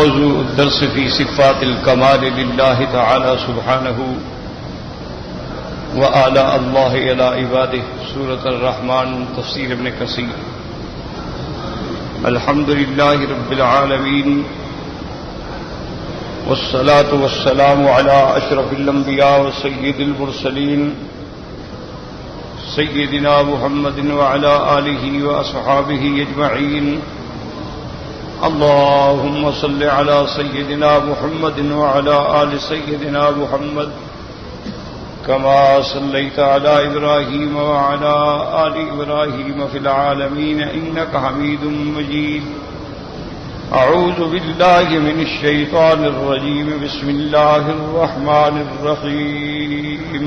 موضوع الدرس في صفات الكمال لله تعالى سبحانه وآلاء الله إلى عباده، سورة الرحمن، تفسير ابن كثير. الحمد لله رب العالمين، والصلاة والسلام على أشرف الأنبياء وسيد المرسلين سيدنا محمد وعلى آله وأصحابه أجمعين. اللهم صل على سيدنا محمد وعلى آل سيدنا محمد كما صليت على إبراهيم وعلى آل إبراهيم في العالمين إنك حميد مجيد. أعوذ بالله من الشيطان الرجيم. بسم الله الرحمن الرحيم.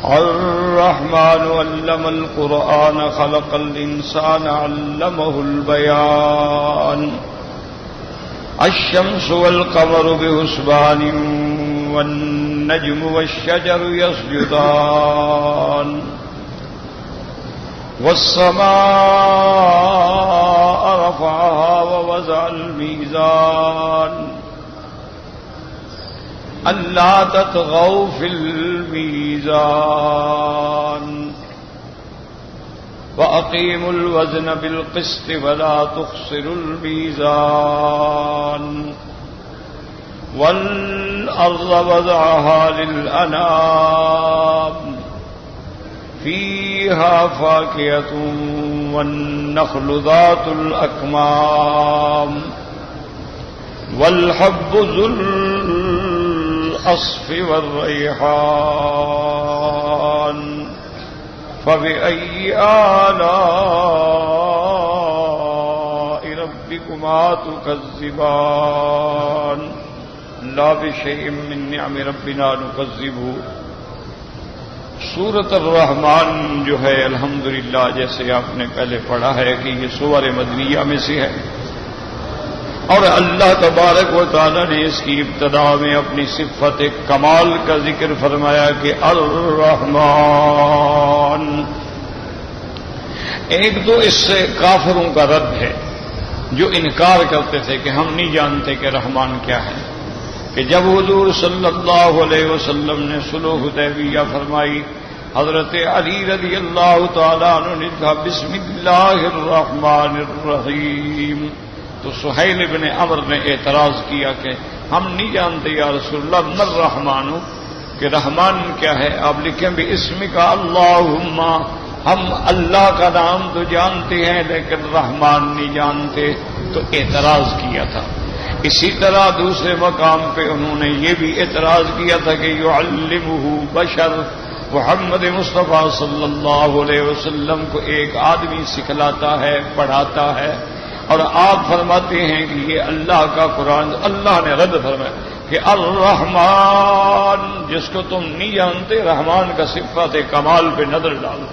الرحمن علم القرآن خلق الإنسان علمه البيان. الشمس والقمر بحسبان والنجم والشجر يسجدان والسماء رفعها ووضع الميزان ألا تطغوا في الميزان وأقيموا الوزن بالقسط ولا تخسروا الميزان والأرض وضعها للأنام فيها فاكهة والنخل ذات الأكمام والحب ذو العصف والريحان فبأي آلاء ربكما تكذبان لا بشيء من نعم ربنا نكذب. سورۃ الرحمن جو ہے الحمدللہ جیسے آپ نے پہلے پڑھا ہے کہ یہ سور مدنیہ میں سے ہے، اور اللہ تبارک و تعالی نے اس کی ابتدا میں اپنی صفت کمال کا ذکر فرمایا کہ الرحمن. ایک تو اس سے کافروں کا رد ہے جو انکار کرتے تھے کہ ہم نہیں جانتے کہ رحمان کیا ہے، کہ جب حضور صلی اللہ علیہ وسلم نے صلح حدیبیہ فرمائی، حضرت علی رضی اللہ تعالیٰ عنہ نے کہا بسم اللہ الرحمن الرحیم، تو سہیل بن عمرو نے اعتراض کیا کہ ہم نہیں جانتے یا رسول اللہ من الرحمن، کہ رحمان کیا ہے. آپ لکھیں بھی اسم کا اللہم، ہم اللہ کا نام تو جانتے ہیں لیکن رحمان نہیں جانتے، تو اعتراض کیا تھا. اسی طرح دوسرے مقام پہ انہوں نے یہ بھی اعتراض کیا تھا کہ یعلمہ بشر، محمد مصطفیٰ صلی اللہ علیہ وسلم کو ایک آدمی سکھلاتا ہے، پڑھاتا ہے، اور آپ فرماتے ہیں کہ یہ اللہ کا قرآن. اللہ نے رد فرمایا کہ الرحمن، جس کو تم نہیں جانتے، رحمان کا صفت کمال پہ نظر ڈالو.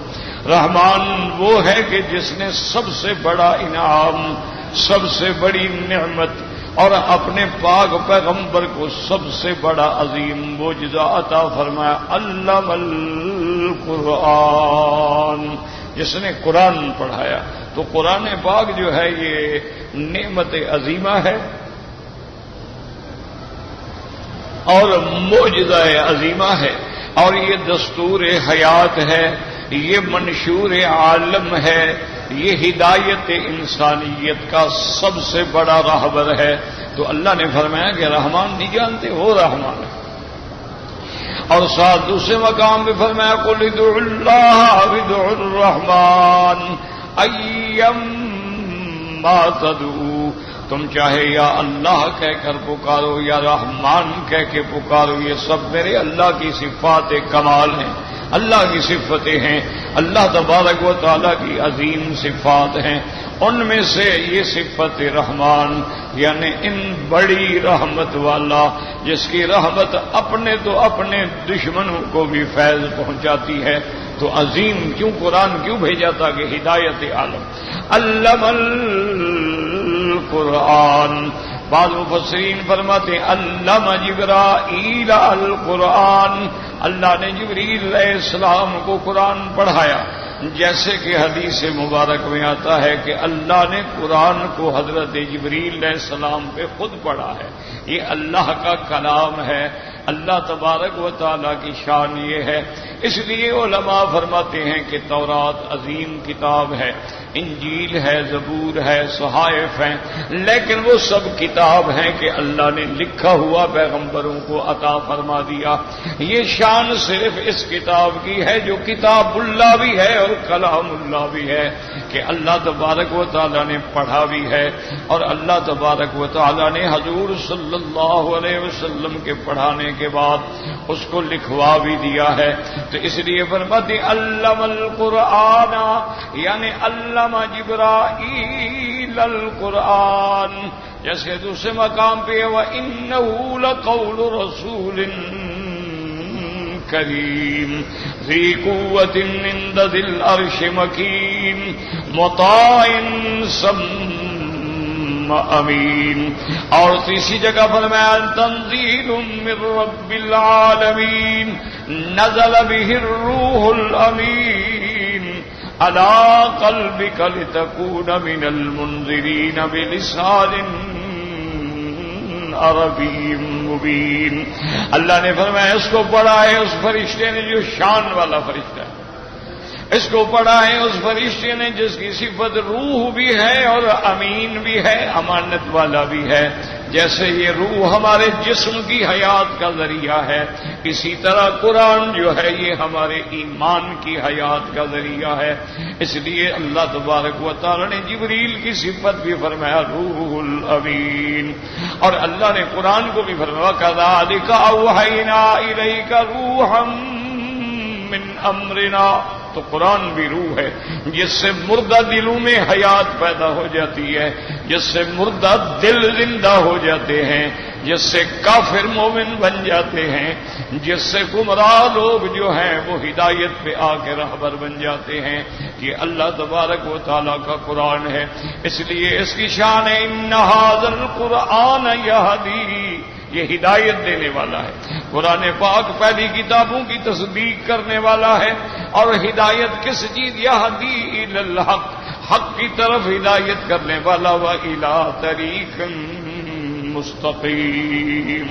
رحمان وہ ہے کہ جس نے سب سے بڑا انعام، سب سے بڑی نعمت اور اپنے پاک پیغمبر کو سب سے بڑا عظیم معجزہ عطا فرمایا. علم القرآن، جس نے قرآن پڑھایا. تو قرآن پاک جو ہے یہ نعمت عظیمہ ہے اور معجزہ عظیمہ ہے، اور یہ دستور حیات ہے، یہ منشور عالم ہے، یہ ہدایت انسانیت کا سب سے بڑا راہبر ہے. تو اللہ نے فرمایا کہ رحمان نہیں جانتے، وہ رحمان ہے. اور ساتھ دوسرے مقام پہ فرمایا قل ادعوا اللہ او ادعوا الرحمن ایما تدعوا، تم چاہے یا اللہ کہہ کر پکارو یا رحمان کہہ کے پکارو، یہ سب میرے اللہ کی صفات کمال ہیں، اللہ کی صفتیں ہیں، اللہ تبارک و تعالیٰ کی عظیم صفات ہیں. ان میں سے یہ صفت رحمان، یعنی ان بڑی رحمت والا جس کی رحمت اپنے تو اپنے دشمنوں کو بھی فیض پہنچاتی ہے. تو عظیم کیوں قرآن کیوں بھیجا تھا کہ ہدایت عالم. علم القرآن، بعض مفسرین فرماتے ہیں علم جبرائیل القرآن، اللہ نے جبریل علیہ السلام کو قرآن پڑھایا. جیسے کہ حدیث مبارک میں آتا ہے کہ اللہ نے قرآن کو حضرت جبریل علیہ السلام پہ خود پڑھا ہے. یہ اللہ کا کلام ہے. اللہ تبارک و تعالیٰ کی شان یہ ہے. اس لیے علماء فرماتے ہیں کہ تورات عظیم کتاب ہے، انجیل ہے، زبور ہے، صحائف ہیں، لیکن وہ سب کتاب ہیں کہ اللہ نے لکھا ہوا پیغمبروں کو عطا فرما دیا. یہ شان صرف اس کتاب کی ہے جو کتاب اللہ بھی ہے اور کلام اللہ بھی ہے، کہ اللہ تبارک و تعالیٰ نے پڑھا بھی ہے اور اللہ تبارک و تعالیٰ نے حضور صلی اللہ علیہ وسلم کے پڑھانے کے بعد اس کو لکھوا بھی دیا ہے. تو اس لیے فرماتے علم القرآن، یعنی علم جبرائیل القرآن. جیسے دوسرے مقام پہ وَإِنَّهُ لَقَوْلُ رَسُولٍ کریم ذی قوت عند ذی العرش مکین مطاع ثم امین. اور تیسری جگہ فرمایا تنزیل من رب العالمین نزل به الروح الامین علی قلبک لتکون من المنذرین بلسان عربی مبین. اللہ نے فرمایا اس کو پڑھا ہے اس فرشتے نے جو شان والا فرشتہ ہے، اس کو پڑھا ہے اس فرشتے نے جس کی صفت روح بھی ہے اور امین بھی ہے، امانت والا بھی ہے. جیسے یہ روح ہمارے جسم کی حیات کا ذریعہ ہے، اسی طرح قرآن جو ہے یہ ہمارے ایمان کی حیات کا ذریعہ ہے. اس لیے اللہ تبارک و تعالی نے جبریل کی صفت بھی فرمایا روح الامین. اور اللہ نے قرآن کو بھی فرمایا کذالک اوحینا الیک روحا من امرنا. تو قرآن بھی روح ہے جس سے مردہ دلوں میں حیات پیدا ہو جاتی ہے، جس سے مردہ دل زندہ ہو جاتے ہیں، جس سے کافر مومن بن جاتے ہیں، جس سے گمراہ لوگ جو ہیں وہ ہدایت پہ آ کے راہبر بن جاتے ہیں. یہ اللہ تبارک و تعالیٰ کا قرآن ہے. اس لیے اس کی شان ہے ان ھذا القرآن یہدی، یہ ہدایت دینے والا ہے. قرآن پاک پہلی کتابوں کی تصدیق کرنے والا ہے. اور ہدایت کس چیز؟ یہدی الی الحق، حق کی طرف ہدایت کرنے والا. وإلی طریق مستقیم.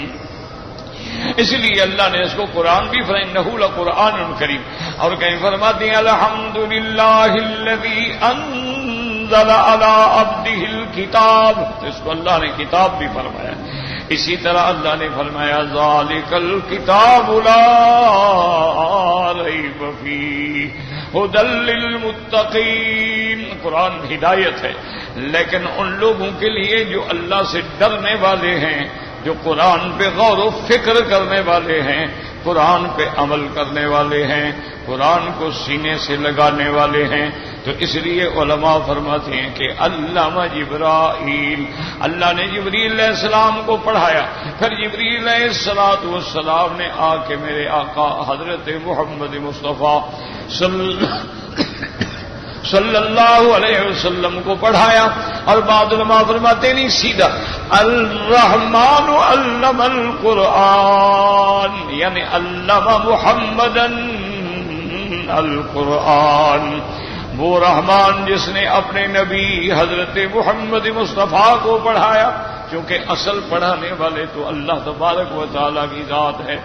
اس لیے اللہ نے اس کو قرآن بھی فإنہ لقرآن کریم. اور کہیں فرماتے ہیں الحمدللہ الذی انزل علی عبدہ الکتاب. تو اس کو اللہ نے کتاب بھی فرمایا. اسی طرح اللہ نے فرمایا ذالک الکتاب لا ریب فیہ ھدی للمتقین. قرآن ہدایت ہے، لیکن ان لوگوں کے لیے جو اللہ سے ڈرنے والے ہیں، جو قرآن پہ غور و فکر کرنے والے ہیں، قرآن پہ عمل کرنے والے ہیں، قرآن کو سینے سے لگانے والے ہیں. تو اس لیے علماء فرماتے ہیں کہ علامہ جبرائیل، اللہ نے جبریل علیہ السلام کو پڑھایا. پھر جبریل علیہ السلام نے آ کے میرے آقا حضرت محمد مصطفیٰ صلی اللہ علیہ وسلم کو پڑھایا. اور بعض علماء فرماتے نہیں، سیدھا الرحمن علم القرآن، یعنی علم محمدن القرآن. وہ رحمان جس نے اپنے نبی حضرت محمد مصطفیٰ کو پڑھایا، کیونکہ اصل پڑھانے والے تو اللہ تبارک و تعالیٰ کی ذات ہے.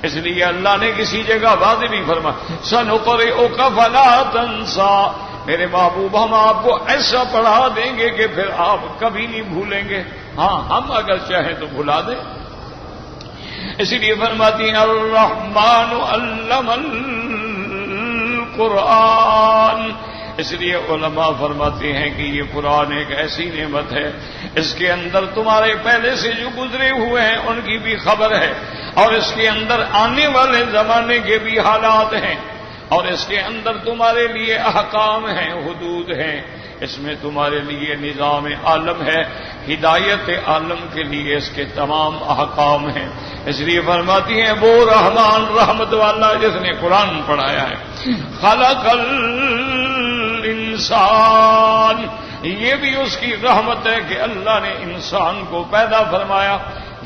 اس لیے اللہ نے کسی جگہ واضح بھی فرمایا سنقرئک فلا تنسیٰ، میرے محبوب ہم آپ کو ایسا پڑھا دیں گے کہ پھر آپ کبھی نہیں بھولیں گے. ہاں ہم اگر چاہیں تو بھلا دیں. اسی لیے فرماتی ہیں الرحمن علم القرآن. اس لیے علماء فرماتے ہیں کہ یہ قرآن ایک ایسی نعمت ہے، اس کے اندر تمہارے پہلے سے جو گزرے ہوئے ہیں ان کی بھی خبر ہے، اور اس کے اندر آنے والے زمانے کے بھی حالات ہیں، اور اس کے اندر تمہارے لیے احکام ہیں، حدود ہیں. اس میں تمہارے لیے نظام عالم ہے، ہدایت عالم کے لیے اس کے تمام احکام ہیں. اس لیے فرماتی ہیں وہ رحمان رحمت والا جس نے قرآن پڑھایا ہے. خلق الانسان، یہ بھی اس کی رحمت ہے کہ اللہ نے انسان کو پیدا فرمایا.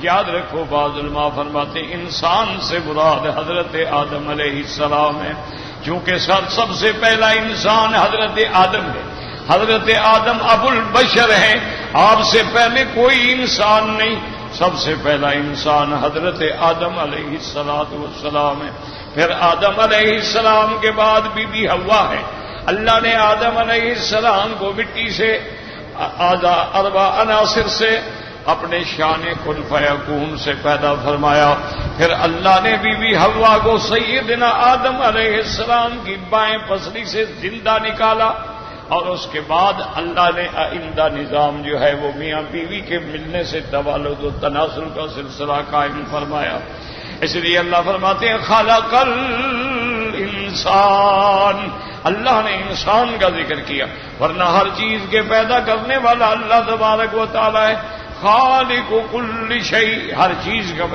یاد رکھو بعض علماء فرماتے ہیں انسان سے مراد حضرت آدم علیہ السلام ہے. چونکہ سب سے پہلا انسان حضرت آدم ہے، حضرت آدم ابو البشر ہیں، آپ سے پہلے کوئی انسان نہیں، سب سے پہلا انسان حضرت آدم علیہ السلام ہے۔ پھر آدم علیہ السلام کے بعد بی بی حوا ہے۔ اللہ نے آدم علیہ السلام کو مٹی سے اربع عناصر سے اپنے شان کن فیکون سے پیدا فرمایا۔ پھر اللہ نے بی بی حوا کو سیدنا آدم علیہ السلام کی بائیں پسلی سے زندہ نکالا، اور اس کے بعد اللہ نے آئندہ نظام جو ہے وہ میاں بیوی کے ملنے سے توالد و تناسل کا سلسلہ قائم فرمایا۔ اس لیے اللہ فرماتے ہیں خلق الانسان، اللہ نے انسان کا ذکر کیا، ورنہ ہر چیز کے پیدا کرنے والا اللہ تبارک و تعالی ہے، خالق کل شیء، ہر چیز کا،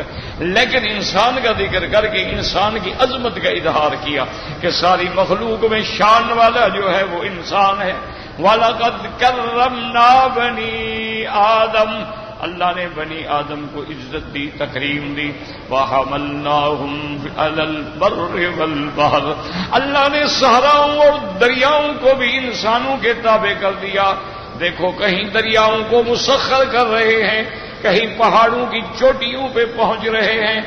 لیکن انسان کا ذکر کر کے انسان کی عظمت کا اظہار کیا کہ ساری مخلوق میں شان والا جو ہے وہ انسان ہے۔ وَلَقَدْ كَرَّمْنَا بَنِي آدم، اللہ نے بنی آدم کو عزت دی، تکریم دی۔ وَحَمَلْنَاهُمْ عَلَى الْبَرِّ وَالْبَحْرِ، اللہ نے صحراؤں اور دریاؤں کو بھی انسانوں کے تابع کر دیا۔ دیکھو کہیں دریاؤں کو مسخر کر رہے ہیں، کہیں پہاڑوں کی چوٹیوں پہ پہنچ رہے ہیں،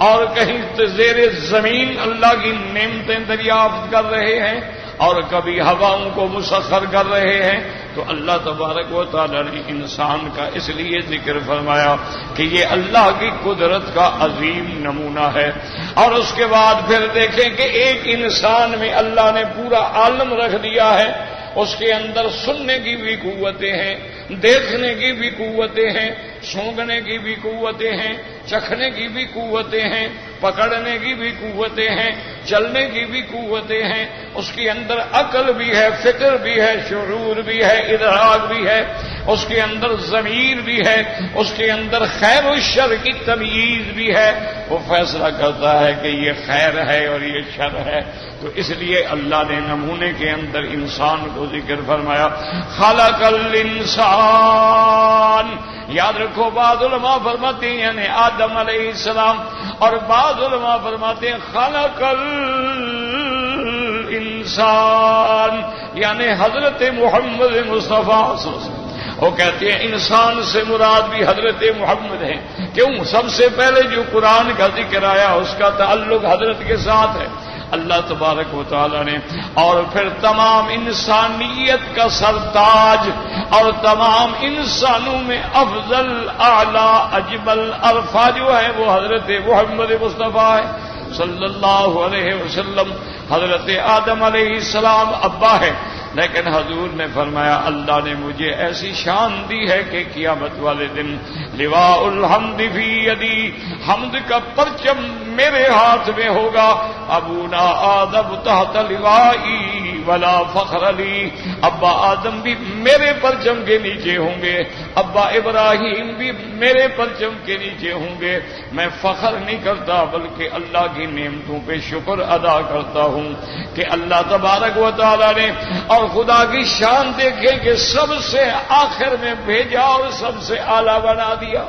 اور کہیں زیر زمین اللہ کی نعمتیں دریافت کر رہے ہیں، اور کبھی ہواؤں کو مسخر کر رہے ہیں۔ تو اللہ تبارک و تعالی نے انسان کا اس لیے ذکر فرمایا کہ یہ اللہ کی قدرت کا عظیم نمونہ ہے۔ اور اس کے بعد پھر دیکھیں کہ ایک انسان میں اللہ نے پورا عالم رکھ دیا ہے، اس کے اندر سننے کی بھی قوتیں ہیں، دیکھنے کی بھی قوتیں ہیں، سونگنے کی بھی قوتیں ہیں، چکھنے کی بھی قوتیں ہیں، پکڑنے کی بھی قوتیں ہیں، چلنے کی بھی قوتیں ہیں، اس کے اندر عقل بھی ہے، فکر بھی ہے، شعور بھی ہے، ادراک بھی ہے، اس کے اندر ضمیر بھی ہے، اس کے اندر خیر و شر کی تمییز بھی ہے، وہ فیصلہ کرتا ہے کہ یہ خیر ہے اور یہ شر ہے۔ تو اس لیے اللہ نے نمونے کے اندر انسان کو ذکر فرمایا، خلق الانسان۔ یاد رکھو بعض علماء فرماتے ہیں یعنی آدم علیہ السلام، اور بعض علماء فرماتے ہیں خلق الانسان یعنی حضرت محمد مصطفیٰ صلی اللہ علیہ وسلم۔ وہ کہتے ہیں انسان سے مراد بھی حضرت محمد ہیں، کیوں؟ سب سے پہلے جو قرآن کا ذکر آیا اس کا تعلق حضرت کے ساتھ ہے، اللہ تبارک و تعالی نے۔ اور پھر تمام انسانیت کا سرتاج اور تمام انسانوں میں افضل، اعلی، اجمل، ارفع جو ہے وہ حضرت محمد مصطفیٰ ہے صلی اللہ علیہ وسلم۔ حضرت آدم علیہ السلام ابا ہے، لیکن حضور نے فرمایا اللہ نے مجھے ایسی شان دی ہے کہ قیامت والے دن لواء الحمد فی یدی، حمد کا پرچم میرے ہاتھ میں ہوگا، ابونا آدم تحت لوائی ولا فخر لی، ابا آدم بھی میرے پرچم کے نیچے ہوں گے، ابا ابراہیم بھی میرے پرچم کے نیچے ہوں گے۔ میں فخر نہیں کرتا بلکہ اللہ کی نعمتوں پہ شکر ادا کرتا ہوں کہ اللہ تبارک و تعالی نے، اور خدا کی شان دیکھیں کہ سب سے آخر میں بھیجا اور سب سے اعلیٰ بنا دیا،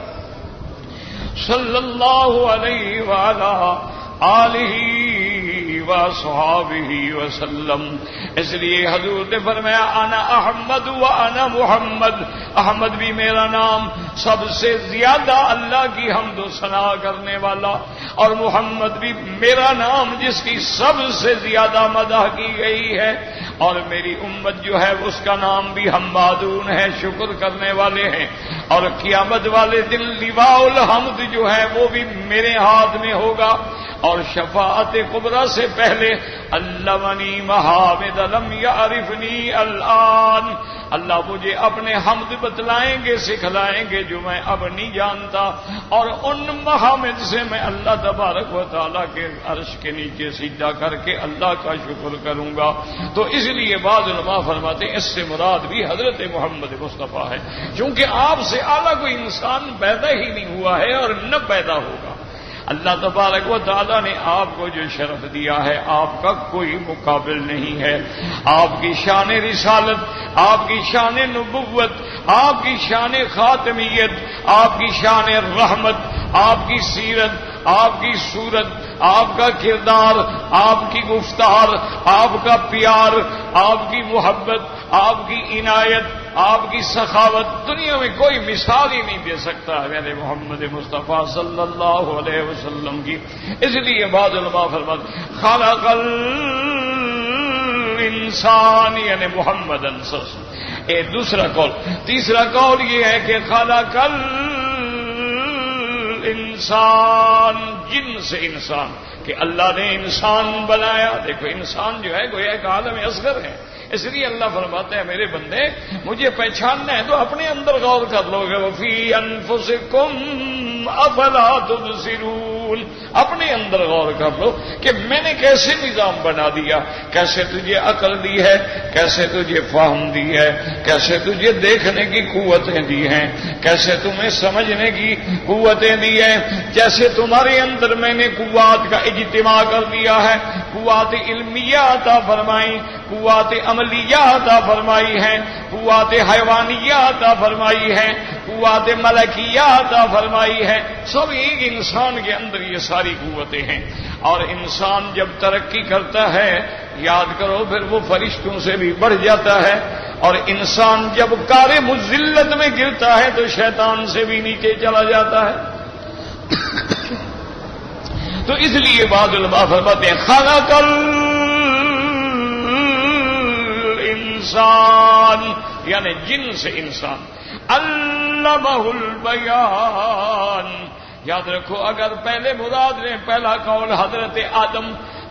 صلی اللہ علیہ وآلہ آلہ وصحابہ وسلم۔ اس لیے حضور نے فرمایا انا احمد و انا محمد، احمد بھی میرا نام، سب سے زیادہ اللہ کی حمد و ثنا کرنے والا، اور محمد بھی میرا نام جس کی سب سے زیادہ مدح کی گئی ہے، اور میری امت جو ہے اس کا نام بھی حمادون ہے، شکر کرنے والے ہیں۔ اور قیامت والے دن لواء الحمد جو ہے وہ بھی میرے ہاتھ میں ہوگا، اور شفاعت کبریٰ سے پہلے علمنی محامد لم یعرفنی الآن، اللہ مجھے اپنے حمد بتلائیں گے، سکھلائیں گے جو میں اب نہیں جانتا، اور ان محامد سے میں اللہ تبارک و تعالیٰ کے عرش کے نیچے سجدہ کر کے اللہ کا شکر کروں گا۔ تو اس لیے بعض علماء فرماتے ہیں اس سے مراد بھی حضرت محمد مصطفیٰ ہے، چونکہ آپ سے اعلیٰ کوئی انسان پیدا ہی نہیں ہوا ہے اور نہ پیدا ہوگا۔ اللہ تبارک و تعالیٰ نے آپ کو جو شرف دیا ہے آپ کا کوئی مقابل نہیں ہے۔ آپ کی شان رسالت، آپ کی شان نبوت، آپ کی شان خاتمیت، آپ کی شان رحمت آپ کی سیرت، آپ کی صورت، آپ کا کردار، آپ کی گفتار، آپ کا پیار، آپ کی محبت، آپ کی عنایت، آپ کی سخاوت دنیا میں کوئی مثال ہی نہیں دے سکتا میرے محمد مصطفیٰ صلی اللہ علیہ وسلم کی. اس لیے بعض علماء فرماتے خلق الانسان یعنی محمد انصر. ایک دوسرا قول. تیسرا قول یہ ہے کہ خلق الانسان جن سے انسان، کہ اللہ نے انسان بنایا. دیکھو انسان جو ہے گویا ایک عالم اصغر ہے. اس لیے اللہ فرماتے ہیں میرے بندے مجھے پہچاننا ہے تو اپنے اندر غور کر لو گے. وفی انفسکم افلا تبصرون. اپنے اندر غور کر لو کہ میں نے کیسے نظام بنا دیا، کیسے تجھے عقل دی ہے، کیسے تجھے فہم دی ہے، کیسے تجھے دیکھنے کی قوتیں دی ہیں، کیسے تمہیں سمجھنے کی قوتیں دی ہیں. جیسے تمہارے اندر میں نے قوات کا اجتماع کر دیا ہے، قوات علمیہ عطا فرمائی، قوات عملیہ عطا فرمائی ہیں، قوات حیوانیہ عطا فرمائی ہیں، قوات ملکیہ عطا فرمائی ہے. سب ایک انسان کے اندر یہ ساری قوتیں ہیں. اور انسان جب ترقی کرتا ہے یاد کرو پھر وہ فرشتوں سے بھی بڑھ جاتا ہے. اور انسان جب کار مذلت میں گرتا ہے تو شیطان سے بھی نیچے چلا جاتا ہے. تو اس لیے بعض علماء فرماتے ہیں خلق الانسان یعنی جن سے انسان. علمہ البیان. یاد رکھو اگر پہلے مراد نے پہلا قول حضرت آدم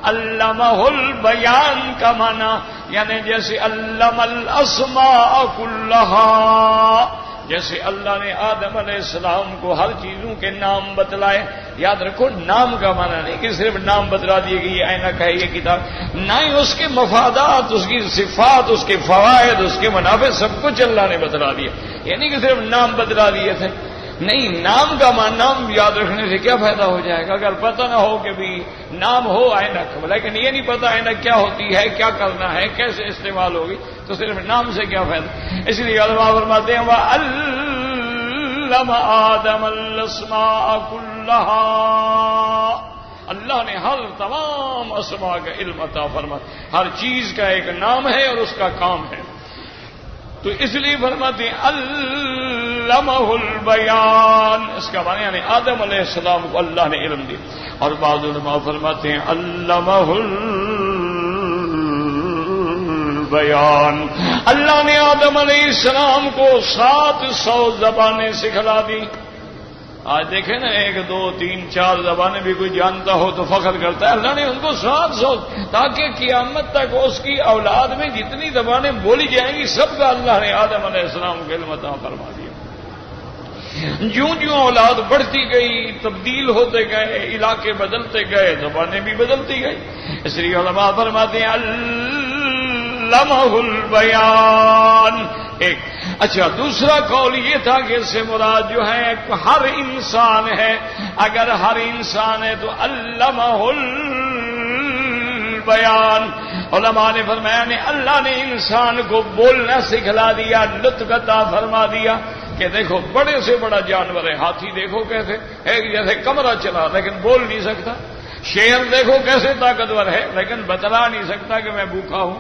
علمہ البیان کا معنی یعنی جیسے علم الاسماء کلہا، جیسے اللہ نے آدم علیہ السلام کو ہر چیزوں کے نام بتلائے. یاد رکھو نام کا معنی نہیں کہ صرف نام بتلا دیے کہ یہ اینک ہے یہ کتاب، نہ ہی اس کے مفادات، اس کی صفات، اس کے فوائد، اس کے منافع سب کچھ اللہ نے بتلا دیا. یعنی کہ صرف نام بتلا دیے تھے نہیں. نام کا معنی نام یاد رکھنے سے کیا فائدہ ہو جائے گا اگر پتہ نہ ہو کہ بھی نام ہو اینک، لیکن یہ نہیں پتا اینک کیا ہوتی ہے، کیا کرنا ہے، کیسے استعمال ہوگی، تو صرف نام سے کیا فائدہ. اس لیے علماء فرماتے ہیں وَعَلَّمَ آدَمَ الْأَسْمَاءَ كُلَّهَا. اللہ نے ہر تمام اسماء کا علم عطا فرمایا. ہر چیز کا ایک نام ہے اور اس کا کام ہے. تو اس لیے فرماتے ہیں علمہ البیان. اس کا معنی یعنی آدم علیہ السلام کو اللہ نے علم دیا. اور بعض علماء فرماتے ہیں علمہ البیان. اللہ نے آدم علیہ السلام کو 700 زبانیں سکھلا دی. آج دیکھیں نا 1 2 3 4 زبانیں بھی کوئی جانتا ہو تو فخر کرتا ہے. اللہ نے ان کو 700 تاکہ قیامت تک اس کی اولاد میں جتنی زبانیں بولی جائیں گی سب کا اللہ نے آدم علیہ السلام کو علم عطا فرما دیا. جوں جوں اولاد بڑھتی گئی، تبدیل ہوتے گئے، علاقے بدلتے گئے، زبانیں بھی بدلتی گئی. اس لیے علماء فرماتے ہیں علمہ البیان. ایک اچھا دوسرا قول یہ تھا کہ اس سے مراد جو ہے ہر انسان ہے. اگر ہر انسان ہے تو علمہ البیان. علماء نے فرمایا نے اللہ نے انسان کو بولنا سکھلا دیا، لطف عطا فرما دیا. کہ دیکھو بڑے سے بڑا جانور ہے، ہاتھی دیکھو کیسے ایک جیسے کمرہ چلا لیکن بول نہیں سکتا. شیر دیکھو کیسے طاقتور ہے لیکن بتلا نہیں سکتا کہ میں بھوکا ہوں.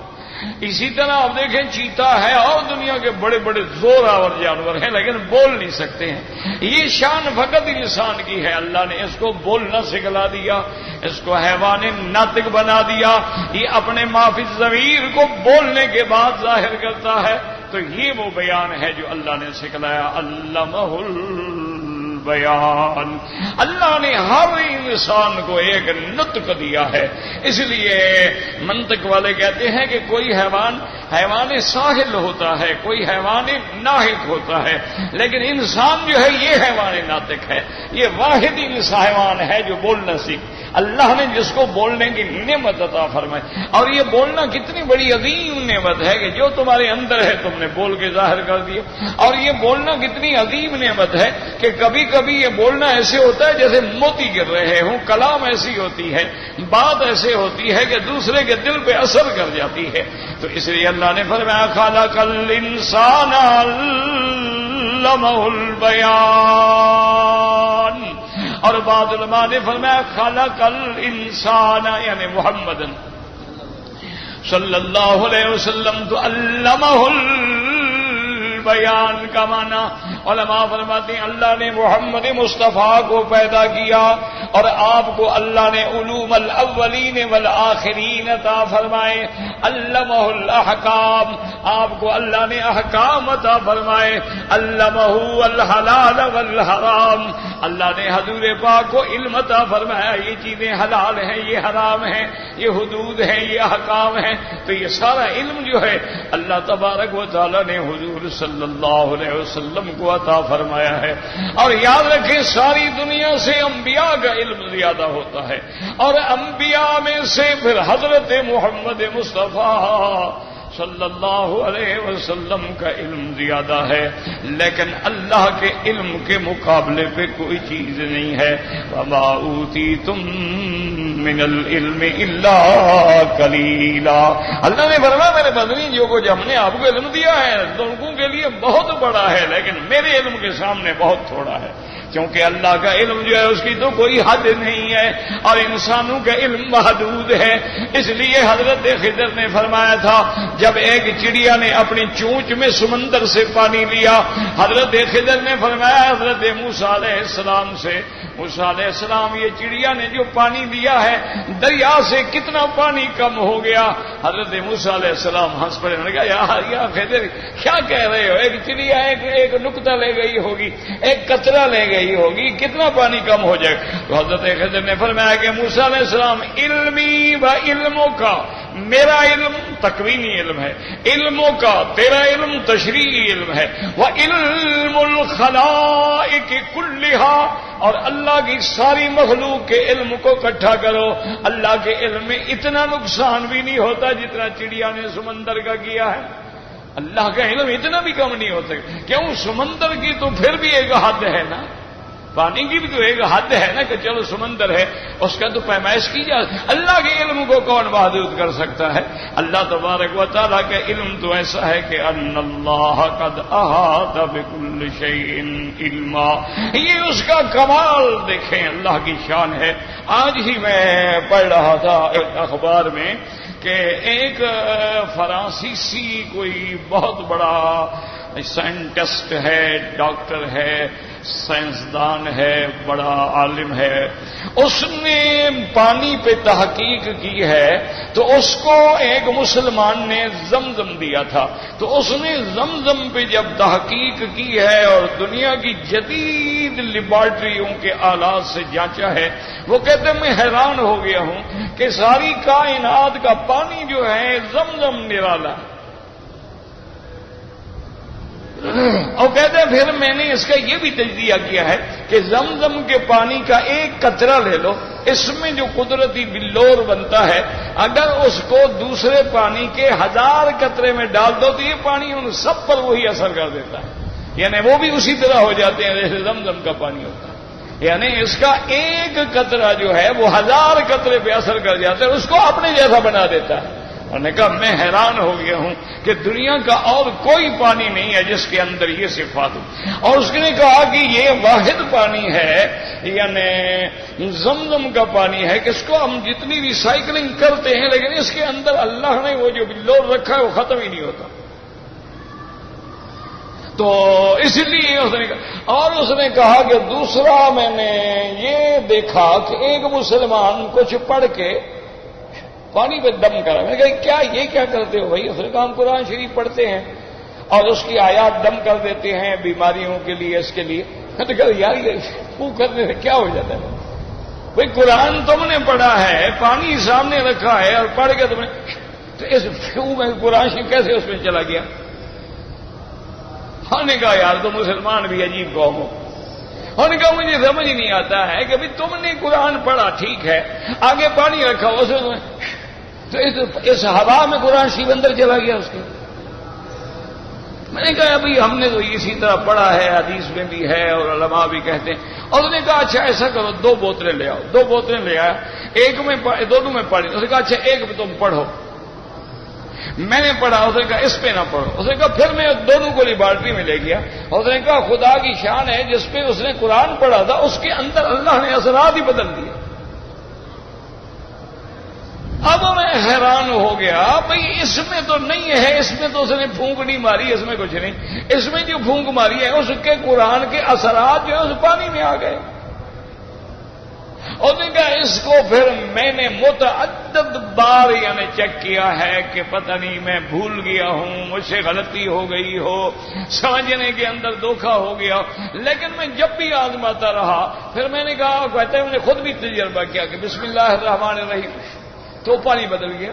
اسی طرح آپ دیکھیں چیتا ہے اور دنیا کے بڑے بڑے زور آور جانور ہیں لیکن بول نہیں سکتے ہیں. یہ شان فقط انسان کی ہے. اللہ نے اس کو بولنا سکھلا دیا، اس کو حیوان ناطق بنا دیا. یہ اپنے معافی ضمیر کو بولنے کے بعد ظاہر کرتا ہے. تو یہ وہ بیان ہے جو اللہ نے سکھلایا علمہ البیان. اللہ نے ہر انسان کو ایک نطق دیا ہے. اس لیے منطق والے کہتے ہیں کہ کوئی حیوان ساحل ہوتا ہے، کوئی حیوان ناحق ہوتا ہے، لیکن انسان جو ہے یہ حیوان ناطق ہے. یہ واحد حیوان ہے جو بولنا سیکھ. اللہ نے جس کو بولنے کی نعمت عطا فرمائی. اور یہ بولنا کتنی بڑی عظیم نعمت ہے کہ جو تمہارے اندر ہے تم نے بول کے ظاہر کر دیا. اور یہ بولنا کتنی عظیم نعمت ہے کہ کبھی کبھی یہ بولنا ایسے ہوتا ہے جیسے موتی گر رہے ہوں. کلام ایسی ہوتی ہے، بات ایسے ہوتی ہے کہ دوسرے کے دل پہ اثر کر جاتی ہے. تو اس لیے اللہ نے فرمایا خلق الانسان علمہ البیان. بعض علماء نے فرمایا خلق الانسان یعنی محمد صلی اللہ علیہ وسلم تو علمہ بیان کا معنی علماء فرماتے ہیں اللہ نے محمد مصطفیٰ کو پیدا کیا اور آپ کو اللہ نے علوم الاولین والآخرین عطا فرمائے. علمہ الاحکام آپ کو اللہ نے احکام عطا فرمائے. علمہ الحلال والحرام اللہ نے حضور پاک کو علم عطا فرمایا یہ چیزیں حلال ہیں یہ حرام ہیں یہ حدود ہیں یہ احکام ہیں. تو یہ سارا علم جو ہے اللہ تبارک و تعالی نے حضور صلی اللہ علیہ وسلم کو عطا فرمایا ہے. اور یاد رکھیں ساری دنیا سے انبیاء کا علم زیادہ ہوتا ہے اور انبیاء میں سے پھر حضرت محمد مصطفیٰ صلی اللہ علیہ وسلم کا علم زیادہ ہے. لیکن اللہ کے علم کے مقابلے پہ کوئی چیز نہیں ہے. وما اوتیتم من العلم الا قلیلا اللہ نے فرمایا میرے بندی جو کچھ ہم نے آپ کو علم دیا ہے لوگوں کے لیے بہت بڑا ہے لیکن میرے علم کے سامنے بہت تھوڑا ہے. کیونکہ اللہ کا علم جو ہے اس کی تو کوئی حد نہیں ہے اور انسانوں کا علم محدود ہے. اس لیے حضرت خضر نے فرمایا تھا جب ایک چڑیا نے اپنی چونچ میں سمندر سے پانی لیا حضرت خضر نے فرمایا حضرت موسیٰ علیہ السلام سے موسیٰ علیہ السلام یہ چڑیا نے جو پانی لیا ہے دریا سے کتنا پانی کم ہو گیا. حضرت موسیٰ علیہ السلام ہنس پڑے انہوں نے کہا یا خضر کیا کہہ رہے ہو ایک چڑیا ایک نقطہ لے گئی ہوگی ایک قطرہ لے گئی ہوگی کتنا پانی کم ہو جائے. تو حضرت خضر نے فرمایا کہ موسیٰ علیہ السلام علمی و علموں کا میرا علم تکوینی علم ہے علموں کا تیرا علم تشریعی علم ہے. وعلم الخلائق کلھا اور اللہ کی ساری مخلوق کے علم کو اکٹھا کرو اللہ کے علم میں اتنا نقصان بھی نہیں ہوتا جتنا چڑیا نے سمندر کا کیا ہے. اللہ کا علم اتنا بھی کم نہیں ہو سکتا. کیوں سمندر کی تو پھر بھی ایک حد ہے نا پانی کی بھی تو ایک حد ہے نا کہ چلو سمندر ہے اس کا تو پیمائش کی جائے. اللہ کے علم کو کون محدود کر سکتا ہے. اللہ تبارک و تعالیٰ کا علم تو ایسا ہے کہ ان اللہ قد احاط بكل شیء علما یہ اس کا کمال دیکھیں اللہ کی شان ہے. آج ہی میں پڑھ رہا تھا ایک اخبار میں کہ ایک فرانسیسی کوئی بہت بڑا سائنٹسٹ ہے ڈاکٹر ہے سائنسدان ہے بڑا عالم ہے اس نے پانی پہ تحقیق کی ہے تو اس کو ایک مسلمان نے زمزم دیا تھا تو اس نے زمزم پہ جب تحقیق کی ہے اور دنیا کی جدید لیبارٹریوں کے آلات سے جانچا ہے وہ کہتے ہیں میں حیران ہو گیا ہوں کہ ساری کائنات کا پانی جو ہے زمزم نرالا اور کہتے ہیں پھر میں نے اس کا یہ بھی تجزیہ کیا ہے کہ زمزم کے پانی کا ایک قطرہ لے لو اس میں جو قدرتی بلور بنتا ہے اگر اس کو دوسرے پانی کے 1000 قطرے میں ڈال دو تو یہ پانی ان سب پر وہی اثر کر دیتا ہے یعنی وہ بھی اسی طرح ہو جاتے ہیں جیسے زمزم کا پانی ہوتا ہے. یعنی اس کا ایک قطرہ جو ہے وہ 1000 قطرے پہ اثر کر جاتا ہے اس کو اپنے جیسا بنا دیتا ہے. انہوں نے کہا میں حیران ہو گیا ہوں کہ دنیا کا اور کوئی پانی نہیں ہے جس کے اندر یہ صفات ہو. اور اس نے کہا کہ یہ واحد پانی ہے یعنی زمزم کا پانی ہے کہ اس کو ہم جتنی ریسائکلنگ کرتے ہیں لیکن اس کے اندر اللہ نے وہ جو بلور رکھا ہے وہ ختم ہی نہیں ہوتا. تو اس لیے اس نے کہا اور اس نے کہا کہ دوسرا میں نے یہ دیکھا کہ ایک مسلمان کچھ پڑھ کے پانی پہ دم کرا. میں نے کہا کیا یہ کیا کرتے ہو بھائی. اس نے کہا ہم قرآن شریف پڑھتے ہیں اور اس کی آیات دم کر دیتے ہیں بیماریوں کے لیے اس کے لیے. میں نے کہا یار یہ وہ کرنے سے کیا ہو جاتا ہے بھائی قرآن تم نے پڑھا ہے پانی سامنے رکھا ہے اور پڑھ کے تم نے تو اس میں قرآن شریف کیسے اس میں چلا گیا. ہم نے کہا یار تو مسلمان بھی عجیب قوم ہو. انہوں نے کہا مجھے سمجھ نہیں آتا ہے کہ تم نے قرآن پڑھا ٹھیک ہے آگے پانی رکھا اس میں تو اس ہوا میں قرآن شریف اندر چلا گیا اس کے. میں نے کہا ابھی ہم نے تو اسی طرح پڑھا ہے حدیث میں بھی ہے اور علماء بھی کہتے ہیں. اور اس نے کہا اچھا ایسا کرو 2 بوتلیں لے آؤ. 2 بوتلیں لے آیا ایک میں دونوں میں پڑھی. اس نے کہا اچھا ایک میں تم پڑھو. میں نے پڑھا، اس نے کہا اس پہ نہ پڑھو، اس نے کہا پھر میں دونوں کو لیبارٹری میں لے گیا، اس نے کہا خدا کی شان ہے جس پہ اس نے قرآن پڑھا تھا اس کے اندر اللہ نے اثرات ہی بدل دیے۔ اب میں حیران ہو گیا، بھئی اس میں تو نہیں ہے، اس میں تو اس نے پھونک نہیں ماری، اس میں کچھ نہیں، اس میں جو پھونک ماری ہے اس کے قرآن کے اثرات جو ہے اس پانی میں آ گئے۔ اور نے کہا اس کو پھر میں نے متعدد بار یعنی چیک کیا ہے کہ پتہ نہیں میں بھول گیا ہوں، مجھ سے غلطی ہو گئی ہو، سمجھنے کے اندر دھوکہ ہو گیا، لیکن میں جب بھی آزماتا رہا پھر میں نے کہا کہتے ہیں میں نے خود بھی تجربہ کیا کہ بسم اللہ الرحمن الرحیم تو پانی بدل گیا۔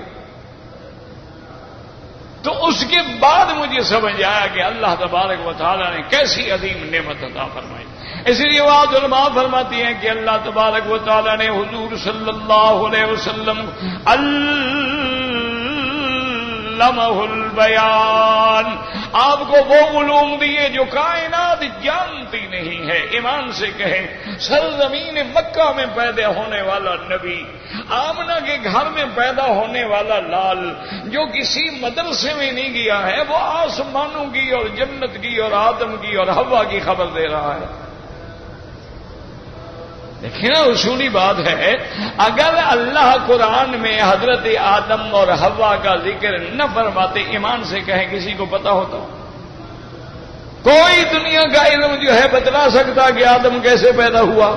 تو اس کے بعد مجھے سمجھ آیا کہ اللہ تبارک و تعالیٰ نے کیسی عظیم نعمت عطا فرمائی۔ اس لیے بعض علماء فرماتی ہیں کہ اللہ تبارک و تعالیٰ نے حضور صلی اللہ علیہ وسلم علمہ البیان، آپ کو وہ علوم دیے جو کائنات جانتی نہیں ہے۔ ایمان سے کہیں سرزمین مکہ میں پیدا ہونے والا نبی، آمنہ کے گھر میں پیدا ہونے والا لال، جو کسی مدرسے میں نہیں گیا ہے، وہ آسمانوں کی اور جنت کی اور آدم کی اور حوا کی خبر دے رہا ہے۔ دیکھیں نا اصولی بات ہے، اگر اللہ قرآن میں حضرت آدم اور حوا کا ذکر نہ فرماتے، ایمان سے کہیں کسی کو پتا ہوتا؟ کوئی دنیا کا علم جو ہے بتلا سکتا کہ آدم کیسے پیدا ہوا؟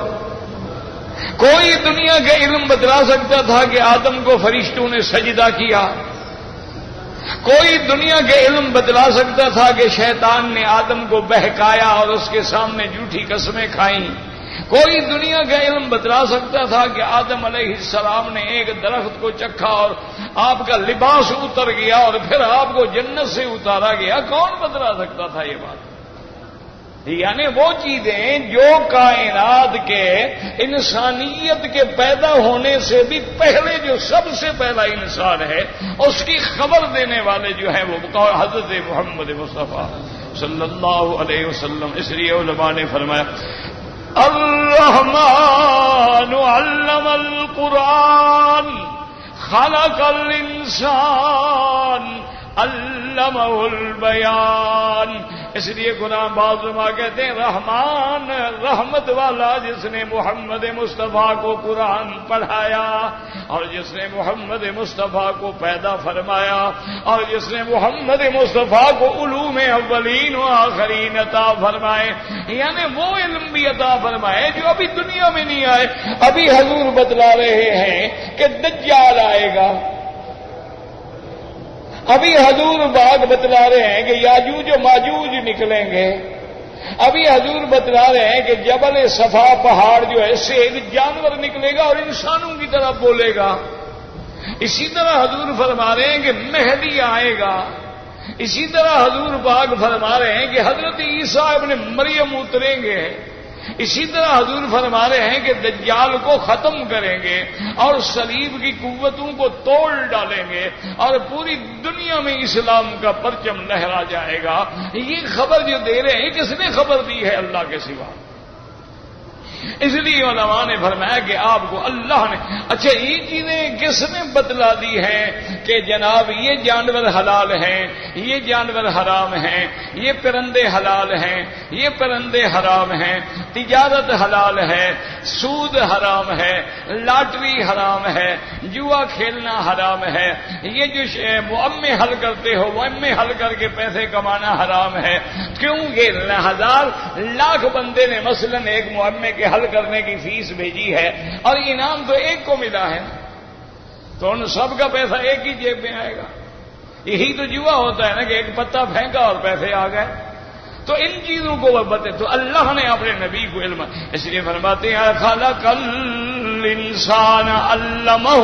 کوئی دنیا کا علم بتلا سکتا تھا کہ آدم کو فرشتوں نے سجدہ کیا؟ کوئی دنیا کے علم بتلا سکتا تھا کہ شیطان نے آدم کو بہکایا اور اس کے سامنے جھوٹی قسمیں کھائیں؟ کوئی دنیا کا علم بتلا سکتا تھا کہ آدم علیہ السلام نے ایک درخت کو چکھا اور آپ کا لباس اتر گیا اور پھر آپ کو جنت سے اتارا گیا؟ کون بتلا سکتا تھا یہ بات؟ یعنی وہ چیزیں جو کائنات کے انسانیت کے پیدا ہونے سے بھی پہلے جو سب سے پہلا انسان ہے اس کی خبر دینے والے جو ہیں وہ حضرت محمد مصطفیٰ صلی اللہ علیہ وسلم۔ اس لیے علماء نے فرمایا الرحمن علم القرآن خلق الانسان علمہ البیان۔ اس لیے قرآن بعض علماء کہتے ہیں رحمان رحمت والا جس نے محمد مصطفیٰ کو قرآن پڑھایا اور جس نے محمد مصطفیٰ کو پیدا فرمایا اور جس نے محمد مصطفیٰ کو علوم اولین و آخرین عطا فرمائے، یعنی وہ علم بھی عطا فرمائے جو ابھی دنیا میں نہیں آئے۔ ابھی حضور بتلا رہے ہیں کہ دجال آئے گا، ابھی حضور باغ بتلا رہے ہیں کہ یاجوج و ماجوج نکلیں گے، ابھی حضور بتلا رہے ہیں کہ جبل صفا پہاڑ جو ہے سے ایک جانور نکلے گا اور انسانوں کی طرح بولے گا۔ اسی طرح حضور فرما رہے ہیں کہ مہدی آئے گا، اسی طرح حضور باغ فرما رہے ہیں کہ حضرت عیسیٰ ابن مریم اتریں گے، اسی طرح حضور فرما رہے ہیں کہ دجال کو ختم کریں گے اور صلیب کی قوتوں کو توڑ ڈالیں گے اور پوری دنیا میں اسلام کا پرچم لہرا جائے گا۔ یہ خبر جو دے رہے ہیں کس نے خبر دی ہے اللہ کے سوا؟ اس لیے علماء نے فرمایا کہ آپ کو اللہ نے اچھا یہ چیزیں کس نے بتلا دی ہیں کہ جناب یہ جانور حلال ہیں، یہ جانور حرام ہیں، یہ پرندے حلال ہیں، یہ پرندے حرام ہیں، تجارت حلال ہے، سود حرام ہے، لاٹری حرام ہے، جوا کھیلنا حرام ہے، یہ جو معمے حل کرتے ہو معمے حل کر کے پیسے کمانا حرام ہے؟ کیونکہ ہزار لاکھ بندے نے مثلا ایک معمے کے حل کرنے کی فیس بھیجی ہے اور انعام تو ایک کو ملا ہے، تو ان سب کا پیسہ ایک ہی جیب میں آئے گا۔ یہی تو جوا ہوتا ہے نا کہ ایک پتا پھینکا اور پیسے آ گئے۔ تو ان چیزوں کو بتے تو اللہ نے اپنے نبی کو علم، اس لیے فرماتے ہیں خلق الانسان علمہ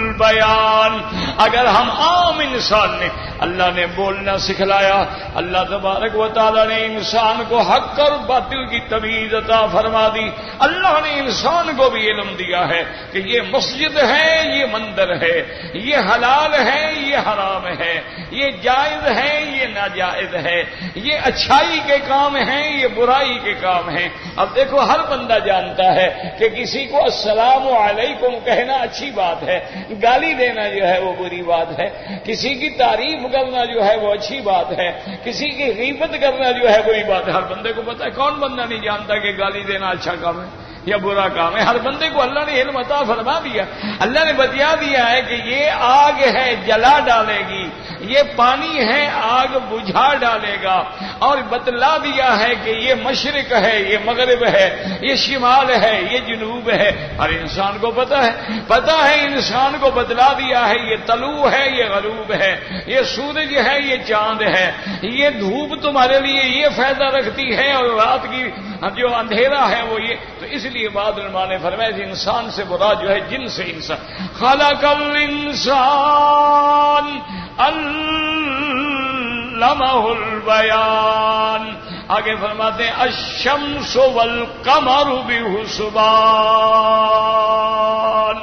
البیان۔ اگر ہم عام انسان نے اللہ نے بولنا سکھلایا، اللہ تبارک و تعالی نے انسان کو حق اور باطل کی تمیز عطا فرما دی، اللہ نے انسان کو بھی علم دیا ہے کہ یہ مسجد ہے، یہ مندر ہے، یہ حلال ہے، یہ حرام ہے، یہ جائز ہے، یہ ناجائز ہے، یہ اچھائی کے کام ہیں، یہ برائی کے کام ہیں۔ اب دیکھو ہر بندہ جانتا ہے کہ کسی کو السلام علیکم کہنا اچھی بات ہے، گالی دینا جو ہے وہ بری بات ہے، کسی کی تعریف کرنا جو ہے وہ اچھی بات ہے، کسی کی غیبت کرنا جو ہے بری بات ہے۔ ہر بندے کو پتا ہے، کون بندہ نہیں جانتا کہ گالی دینا اچھا کام ہے یا برا کام ہے؟ ہر بندے کو اللہ نے علم عطا فرما دیا، اللہ نے بتلا دیا ہے کہ یہ آگ ہے جلا ڈالے گی، یہ پانی ہے آگ بجھا ڈالے گا، اور بتلا دیا ہے کہ یہ مشرق ہے، یہ مغرب ہے، یہ شمال ہے، یہ جنوب ہے۔ ہر انسان کو پتا ہے انسان کو بتلا دیا ہے یہ طلوع ہے، یہ غروب ہے، یہ سورج ہے، یہ چاند ہے، یہ دھوپ تمہارے لیے یہ فائدہ رکھتی ہے، اور رات کی جو اندھیرا ہے وہ یہ۔ تو اس لیے بعد علماء نے فرمایا کہ انسان سے مراد جو ہے جن سے انسان، خلق الانسان علمہ البیان۔ آگے فرماتے ہیں الشمس والقمر بحسبان۔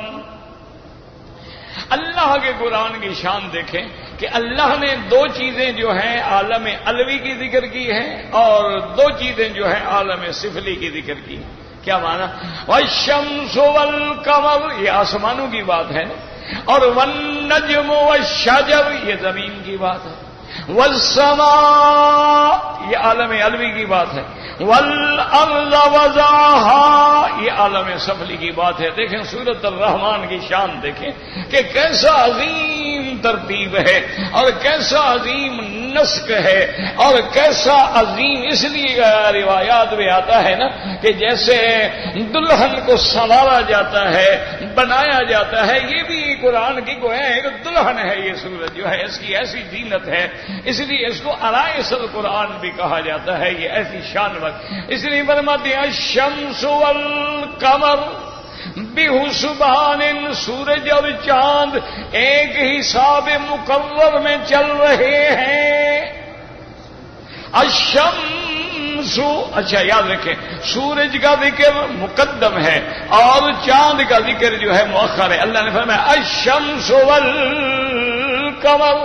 اللہ کے قرآن کی شان دیکھیں کہ اللہ نے دو چیزیں جو ہیں عالم علوی کی ذکر کی ہیں، اور دو چیزیں جو ہیں عالم سفلی کی ذکر کی ہیں۔ کیا معنی؟ والشمس والقمر یہ آسمانوں کی بات ہے، اور والنجم والشجر یہ زمین کی بات ہے، والسماء یہ عالم علوی کی بات ہے، والارض وضعها یہ عالم سفلی کی بات ہے۔ دیکھیں سورۃ الرحمن کی شان دیکھیں کہ کیسا عظیم ترتیب ہے، اور کیسا عظیم نسق ہے، اور کیسا عظیم، اس لیے روایات میں آتا ہے نا کہ جیسے دلہن کو سنوارا جاتا ہے، بنایا جاتا ہے، یہ بھی قرآن کی گویا ایک دلہن ہے۔ یہ سورج جو ہے اس کی ایسی زینت ہے، اس لیے اس کو عرائس القرآن بھی کہا جاتا ہے، یہ ایسی شان وقت۔ اس لیے فرماتے ہیں الشمس والقمر بحسبان، سورج اور چاند ایک حساب مقرر میں چل رہے ہیں۔ الشمس، اچھا یاد رکھیں سورج کا ذکر مقدم ہے اور چاند کا ذکر جو ہے مؤخر ہے۔ اللہ نے فرمایا الشمس والقمر،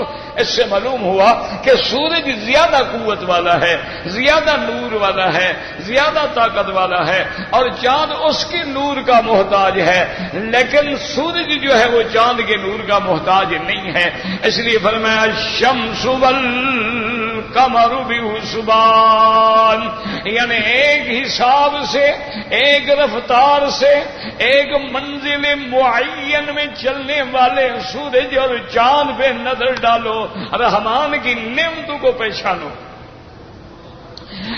اس سے معلوم ہوا کہ سورج زیادہ قوت والا ہے، زیادہ نور والا ہے، زیادہ طاقت والا ہے، اور چاند اس کے نور کا محتاج ہے، لیکن سورج جو ہے وہ چاند کے نور کا محتاج نہیں ہے۔ اس لیے فرمایا الشمس والقمر بحسبان، یعنی ایک حساب سے، ایک رفتار سے، ایک منزل معین میں چلنے والے سورج اور چاند پہ نظر ڈالو، رحمان کی نعمتوں کو پہچانو۔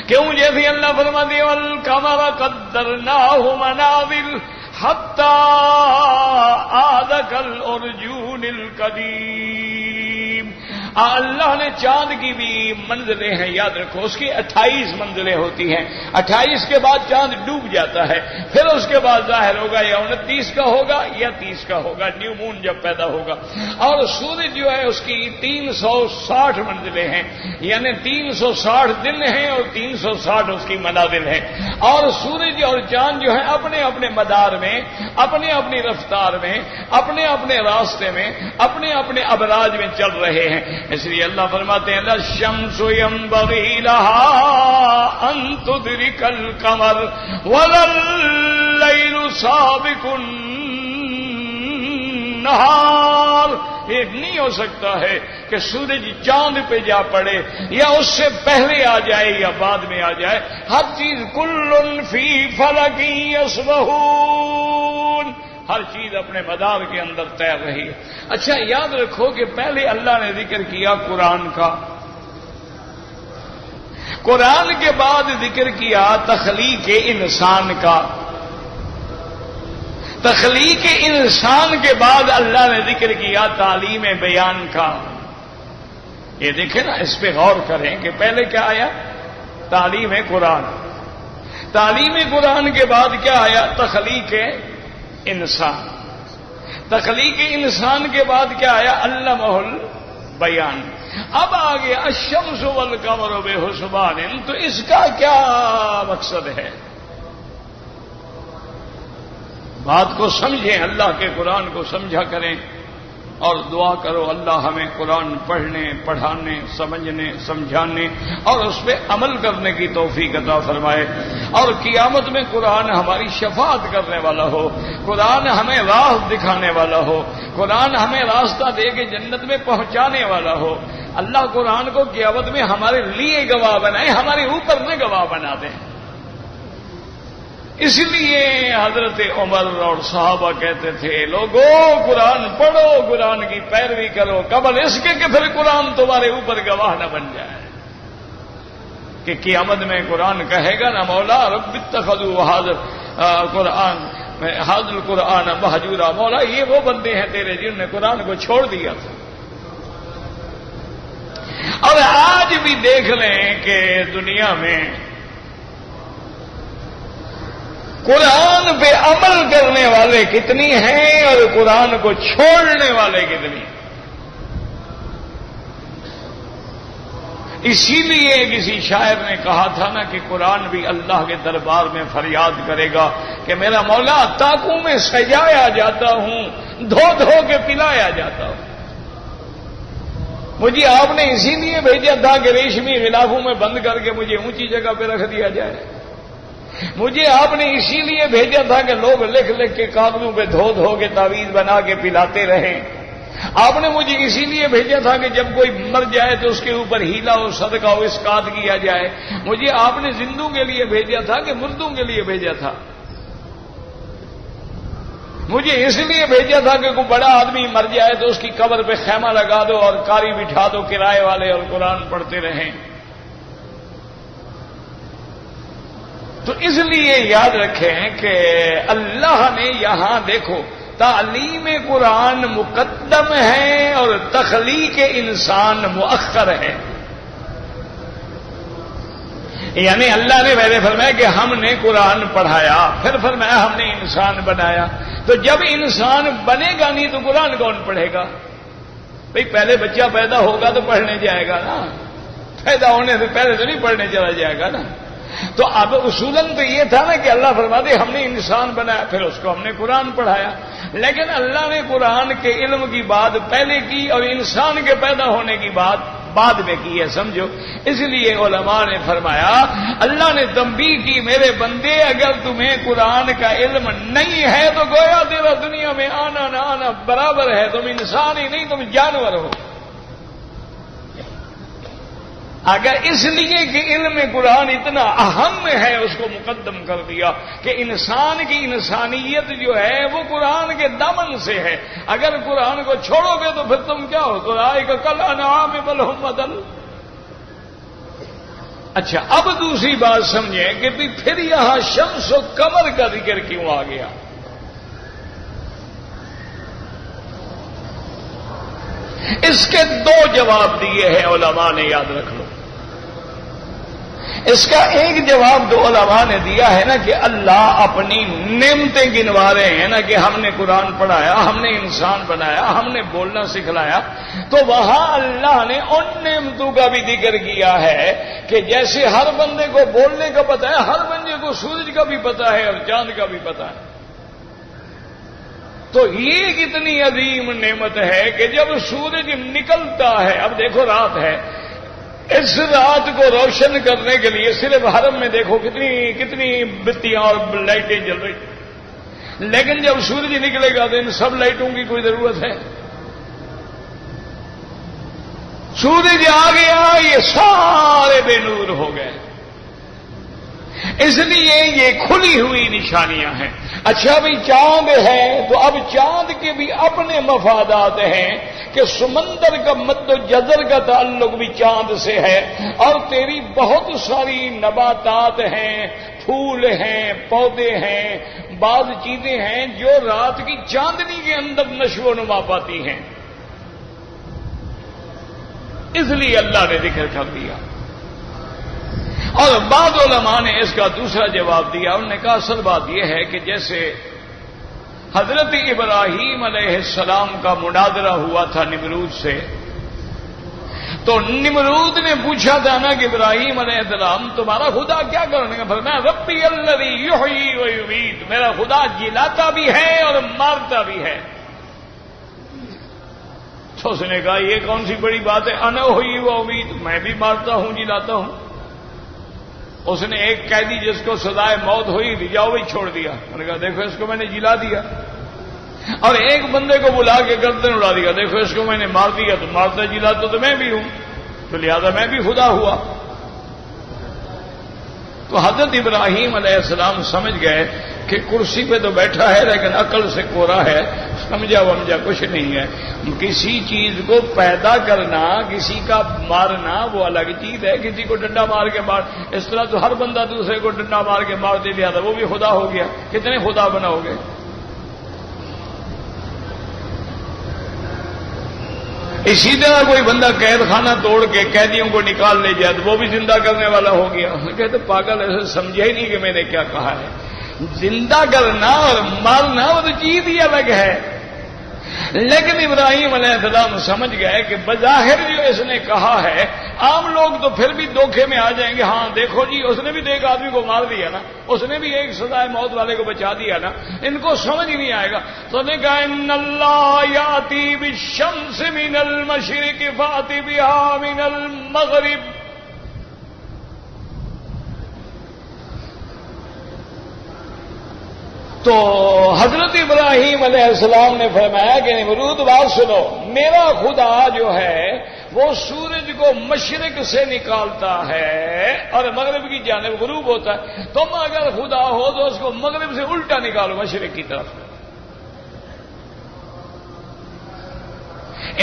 کیوں؟ جیسے اللہ فرماتے ہیں والقمر قدرناہ منازل حتی عاد کالعرجون القدیم۔ اللہ نے چاند کی بھی منزلیں ہیں، یاد رکھو اس کی 28 منزلیں ہوتی ہیں، 28 کے بعد چاند ڈوب جاتا ہے، پھر اس کے بعد ظاہر ہوگا یا 29 کا ہوگا یا 30 کا ہوگا، نیو مون جب پیدا ہوگا۔ اور سورج جو ہے اس کی 360 منزلیں ہیں، یعنی 360 دن ہیں اور 360 اس کی منازل ہیں، اور سورج اور چاند جو ہے اپنے اپنے مدار میں، اپنے اپنی رفتار میں، اپنے اپنے راستے میں، اپنے اپنے ابراج میں چل رہے ہیں۔ اس لیے اللہ فرماتے ہیں الشمس ينبغي لها ان تدرك القمر ولا الليل سابق النهار۔ یہ نہیں ہو سکتا ہے کہ سورج چاند پہ جا پڑے یا اس سے پہلے آ جائے یا بعد میں آ جائے، ہر چیز کل فی فلک یسبحون، ہر چیز اپنے مدار کے اندر تیر رہی ہے۔ اچھا یاد رکھو کہ پہلے اللہ نے ذکر کیا قرآن کا، قرآن کے بعد ذکر کیا تخلیق انسان کا، تخلیق انسان کے بعد اللہ نے ذکر کیا تعلیم بیان کا۔ یہ دیکھیں نا، اس پہ غور کریں کہ پہلے کیا آیا؟ تعلیم قرآن، تعلیم قرآن کے بعد کیا آیا؟ تخلیق انسان، تخلیق انسان کے بعد کیا آیا؟ علمہ بیان. اب آگے الشمس والقمر بحسبان، تو اس کا کیا مقصد ہے؟ بات کو سمجھیں، اللہ کے قرآن کو سمجھا کریں اور دعا کرو اللہ ہمیں قرآن پڑھنے، پڑھانے، سمجھنے، سمجھانے اور اس پہ عمل کرنے کی توفیق عطا فرمائے، اور قیامت میں قرآن ہماری شفاعت کرنے والا ہو، قرآن ہمیں راہ دکھانے والا ہو، قرآن ہمیں راستہ دے کے جنت میں پہنچانے والا ہو. اللہ قرآن کو قیامت میں ہمارے لیے گواہ بنائے، ہمارے اوپر نہ گواہ بنا دیں. اس لیے حضرت عمر اور صحابہ کہتے تھے لوگوں قرآن پڑھو، قرآن کی پیروی کرو، قبل اس کے کہ پھر قرآن تمہارے اوپر گواہ نہ بن جائے کہ قیامت میں قرآن کہے گا نا مولا رب اتخذوا هذا القرآن مہجورا، مولا یہ وہ بندے ہیں تیرے جنہوں نے قرآن کو چھوڑ دیا تھا. اور آج بھی دیکھ لیں کہ دنیا میں قرآن پہ عمل کرنے والے کتنی ہیں اور قرآن کو چھوڑنے والے کتنی ہیں. اسی لیے کسی شاعر نے کہا تھا نا کہ قرآن بھی اللہ کے دربار میں فریاد کرے گا کہ میرا مولا طاقوں میں سجایا جاتا ہوں، دھو دھو کے پلایا جاتا ہوں. مجھے آپ نے اسی لیے بھیجا تھا کہ ریشمی غلافوں میں بند کر کے مجھے اونچی جگہ پہ رکھ دیا جائے. مجھے آپ نے اسی لیے بھیجا تھا کہ لوگ لکھ لکھ کے کاغذوں پہ دھو دھو کے تعویذ بنا کے پلاتے رہیں. آپ نے مجھے اسی لیے بھیجا تھا کہ جب کوئی مر جائے تو اس کے اوپر ہیلا و صدقہ و اسقاط کیا جائے. مجھے آپ نے زندوں کے لیے بھیجا تھا کہ مردوں کے لیے بھیجا تھا؟ مجھے اس لیے بھیجا تھا کہ کوئی بڑا آدمی مر جائے تو اس کی قبر پہ خیمہ لگا دو اور قاری بٹھا دو کرائے والے اور قرآن پڑھتے رہیں. تو اس لیے یاد رکھیں کہ اللہ نے یہاں دیکھو تعلیم قرآن مقدم ہے اور تخلیق انسان مؤخر ہے. یعنی اللہ نے پہلے فرمایا کہ ہم نے قرآن پڑھایا، پھر فرمایا ہم نے انسان بنایا. تو جب انسان بنے گا نہیں تو قرآن کون پڑھے گا؟ بھئی پہلے بچہ پیدا ہوگا تو پڑھنے جائے گا نا، پیدا ہونے سے پہلے تو نہیں پڑھنے چلا جائے گا نا. تو اب اصولاً تو یہ تھا نا کہ اللہ فرماتے ہم نے انسان بنایا، پھر اس کو ہم نے قرآن پڑھایا. لیکن اللہ نے قرآن کے علم کی بات پہلے کی اور انسان کے پیدا ہونے کی بات بعد میں کی ہے، سمجھو. اس لیے علماء نے فرمایا اللہ نے تنبیہ کی میرے بندے اگر تمہیں قرآن کا علم نہیں ہے تو گویا تیرا دنیا میں آنا نہ آنا برابر ہے، تم انسان ہی نہیں تم جانور ہو. اگر اس لیے کہ علم قرآن اتنا اہم ہے اس کو مقدم کر دیا کہ انسان کی انسانیت جو ہے وہ قرآن کے دامن سے ہے. اگر قرآن کو چھوڑو گے تو پھر تم کیا ہو؟ تو آئے گا کل انعام بل ہم اضل. اچھا اب دوسری بات سمجھیں کہ پھر یہاں شمس و قمر کا ذکر کیوں آ گیا؟ اس کے دو جواب دیے ہیں علماء نے، یاد رکھ لو. اس کا ایک جواب جو علماء نے دیا ہے نا کہ اللہ اپنی نعمتیں گنوا رہے ہیں نا کہ ہم نے قرآن پڑھایا، ہم نے انسان بنایا، ہم نے بولنا سکھلایا. تو وہاں اللہ نے ان نعمتوں کا بھی ذکر کیا ہے کہ جیسے ہر بندے کو بولنے کا پتہ ہے، ہر بندے کو سورج کا بھی پتہ ہے اور چاند کا بھی پتہ ہے. تو یہ کتنی عظیم نعمت ہے کہ جب سورج نکلتا ہے، اب دیکھو رات ہے، اس رات کو روشن کرنے کے لیے صرف حرم میں دیکھو کتنی بتیاں اور لائٹیں جل رہی، لیکن جب سورج نکلے گا تو ان سب لائٹوں کی کوئی ضرورت ہے؟ سورج آ گیا یہ سارے بے نور ہو گئے. اس لیے یہ کھلی ہوئی نشانیاں ہیں. اچھا بھئی چاند ہے تو اب چاند کے بھی اپنے مفادات ہیں کہ سمندر کا مد و جزر کا تعلق بھی چاند سے ہے، اور تیری بہت ساری نباتات ہیں، پھول ہیں، پودے ہیں، بعض چیزیں ہیں جو رات کی چاندنی کے اندر نشو و نما پاتی ہیں. اس لیے اللہ نے ذکر کر دیا. اور بعض علماء نے اس کا دوسرا جواب دیا. انہوں نے کہا اصل بات یہ ہے کہ جیسے حضرت ابراہیم علیہ السلام کا مناظرہ ہوا تھا نمرود سے، تو نمرود نے پوچھا تھا نا کہ ابراہیم علیہ السلام تمہارا خدا کیا کرنے کا؟ فرمایا ربی الذی یحیی و یمیت، میرا خدا جلاتا بھی ہے اور مارتا بھی ہے۔ تو اس نے کہا یہ کون سی بڑی بات ہے، انا احیی و امیت، میں بھی مارتا ہوں جلاتا ہوں۔ اس نے ایک قیدی جس کو سزائے موت ہوئی تھی جاؤ وہی چھوڑ دیا، انہوں نے کہا دیکھو اس کو میں نے جلا دیا، اور ایک بندے کو بلا کے گردن اڑا دیا، دیکھو اس کو میں نے مار دیا، تو مارتا جلاتا تو میں بھی ہوں، تو لہذا میں بھی خدا ہوا۔ تو حضرت ابراہیم علیہ السلام سمجھ گئے کہ کرسی پہ تو بیٹھا ہے لیکن عقل سے کورا ہے، سمجھا ومجھا کچھ نہیں ہے۔ کسی چیز کو پیدا کرنا، کسی کا مارنا وہ الگ چیز ہے، کسی کو ڈنڈا مار کے مار، اس طرح تو ہر بندہ دوسرے کو ڈنڈا مار کے مار دے دیا تھا، وہ بھی خدا ہو گیا۔ کتنے خدا بناؤ گے؟ اسی طرح کوئی بندہ قید خانہ توڑ کے قیدیوں کو نکال لے جائے تو وہ بھی زندہ کرنے والا ہو گیا۔ کہتے پاگل ایسے سمجھا ہی نہیں کہ میں نے کیا کہا ہے۔ زندہ کرنا اور مارنا وہ تو چیز ہی الگ ہے۔ لیکن ابراہیم علیہ السلام سمجھ گئے کہ بظاہر جو اس نے کہا ہے، عام لوگ تو پھر بھی دھوکے میں آ جائیں گے، ہاں دیکھو جی اس نے بھی تو ایک آدمی کو مار دیا نا، اس نے بھی ایک سزائے موت والے کو بچا دیا نا، ان کو سمجھ ہی نہیں آئے گا۔ تو نے کہا ان اللہ یاتی بالشمس من المشرق فاتی بہا من المغرب۔ تو حضرت ابراہیم علیہ السلام نے فرمایا کہ نمرود بات سنو، میرا خدا جو ہے وہ سورج کو مشرق سے نکالتا ہے اور مغرب کی جانب غروب ہوتا ہے، تم اگر خدا ہو تو اس کو مغرب سے الٹا نکالو مشرق کی طرف۔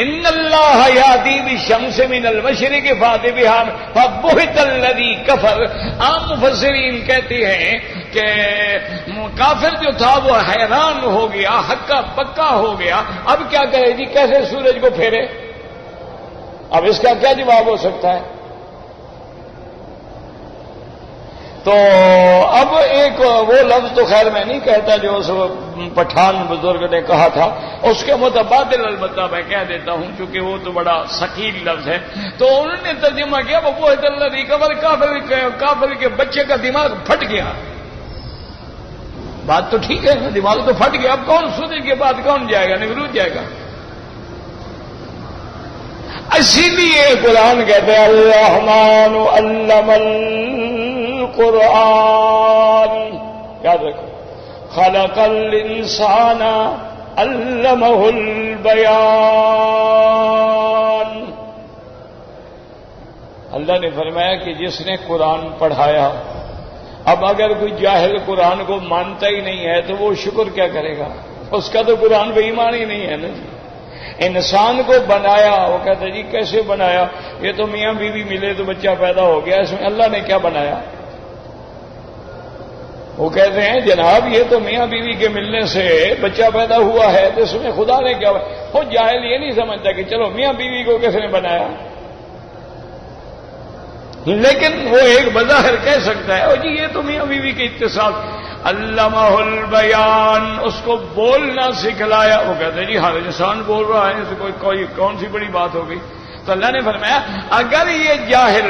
ان اللہ یاتی بالشمس من المشرق فات بہا فبہت الذی کفر۔ عام مفسرین کہتے ہیں کہ کافر جو تھا وہ حیران ہو گیا، ہکا پکا ہو گیا، اب کیا کرے جی، کیسے سورج کو پھیرے؟ اب اس کا کیا جواب ہو سکتا ہے؟ تو اب ایک وہ لفظ تو خیر میں نہیں کہتا جو اس پٹھان بزرگ نے کہا تھا، اس کے متبادل البتہ میں کہہ دیتا ہوں چونکہ وہ تو بڑا ثقیل لفظ ہے۔ تو انہوں نے ترجمہ کیا وہ الذی کفر، کافر کے بچے کا دماغ پھٹ گیا۔ بات تو ٹھیک ہے، دماغ تو پھٹ گیا، اب کون سورج کے بعد کون جائے گا؟ نمرود جائے گا۔ اسی لیے قرآن کہتے ہیں الرحمن علم القرآن، یاد رکھو، خلق الانسان علمہ البیان۔ اللہ نے فرمایا کہ جس نے قرآن پڑھایا، اب اگر کوئی جاہل قرآن کو مانتا ہی نہیں ہے تو وہ شکر کیا کرے گا؟ اس کا تو قرآن بے ایمان ہی نہیں ہے نا جی۔ انسان کو بنایا، وہ کہتے جی کیسے بنایا؟ یہ تو میاں بیوی ملے تو بچہ پیدا ہو گیا، اس میں اللہ نے کیا بنایا؟ وہ کہتے ہیں جناب یہ تو میاں بیوی کے ملنے سے بچہ پیدا ہوا ہے، تو اس میں خدا نے کیا بنایا؟ وہ جاہل یہ نہیں سمجھتا کہ چلو میاں بیوی کو کس نے بنایا، لیکن وہ ایک بظاہر کہہ سکتا ہے جی یہ تو میاں بیوی کے اتصال۔ علمہ البیان، اس کو بولنا سکھلایا۔ وہ کہتے ہیں جی ہر انسان بول رہا ہے، اس کوئی کون سی بڑی بات ہو گئی؟ تو اللہ نے فرمایا اگر یہ جاہل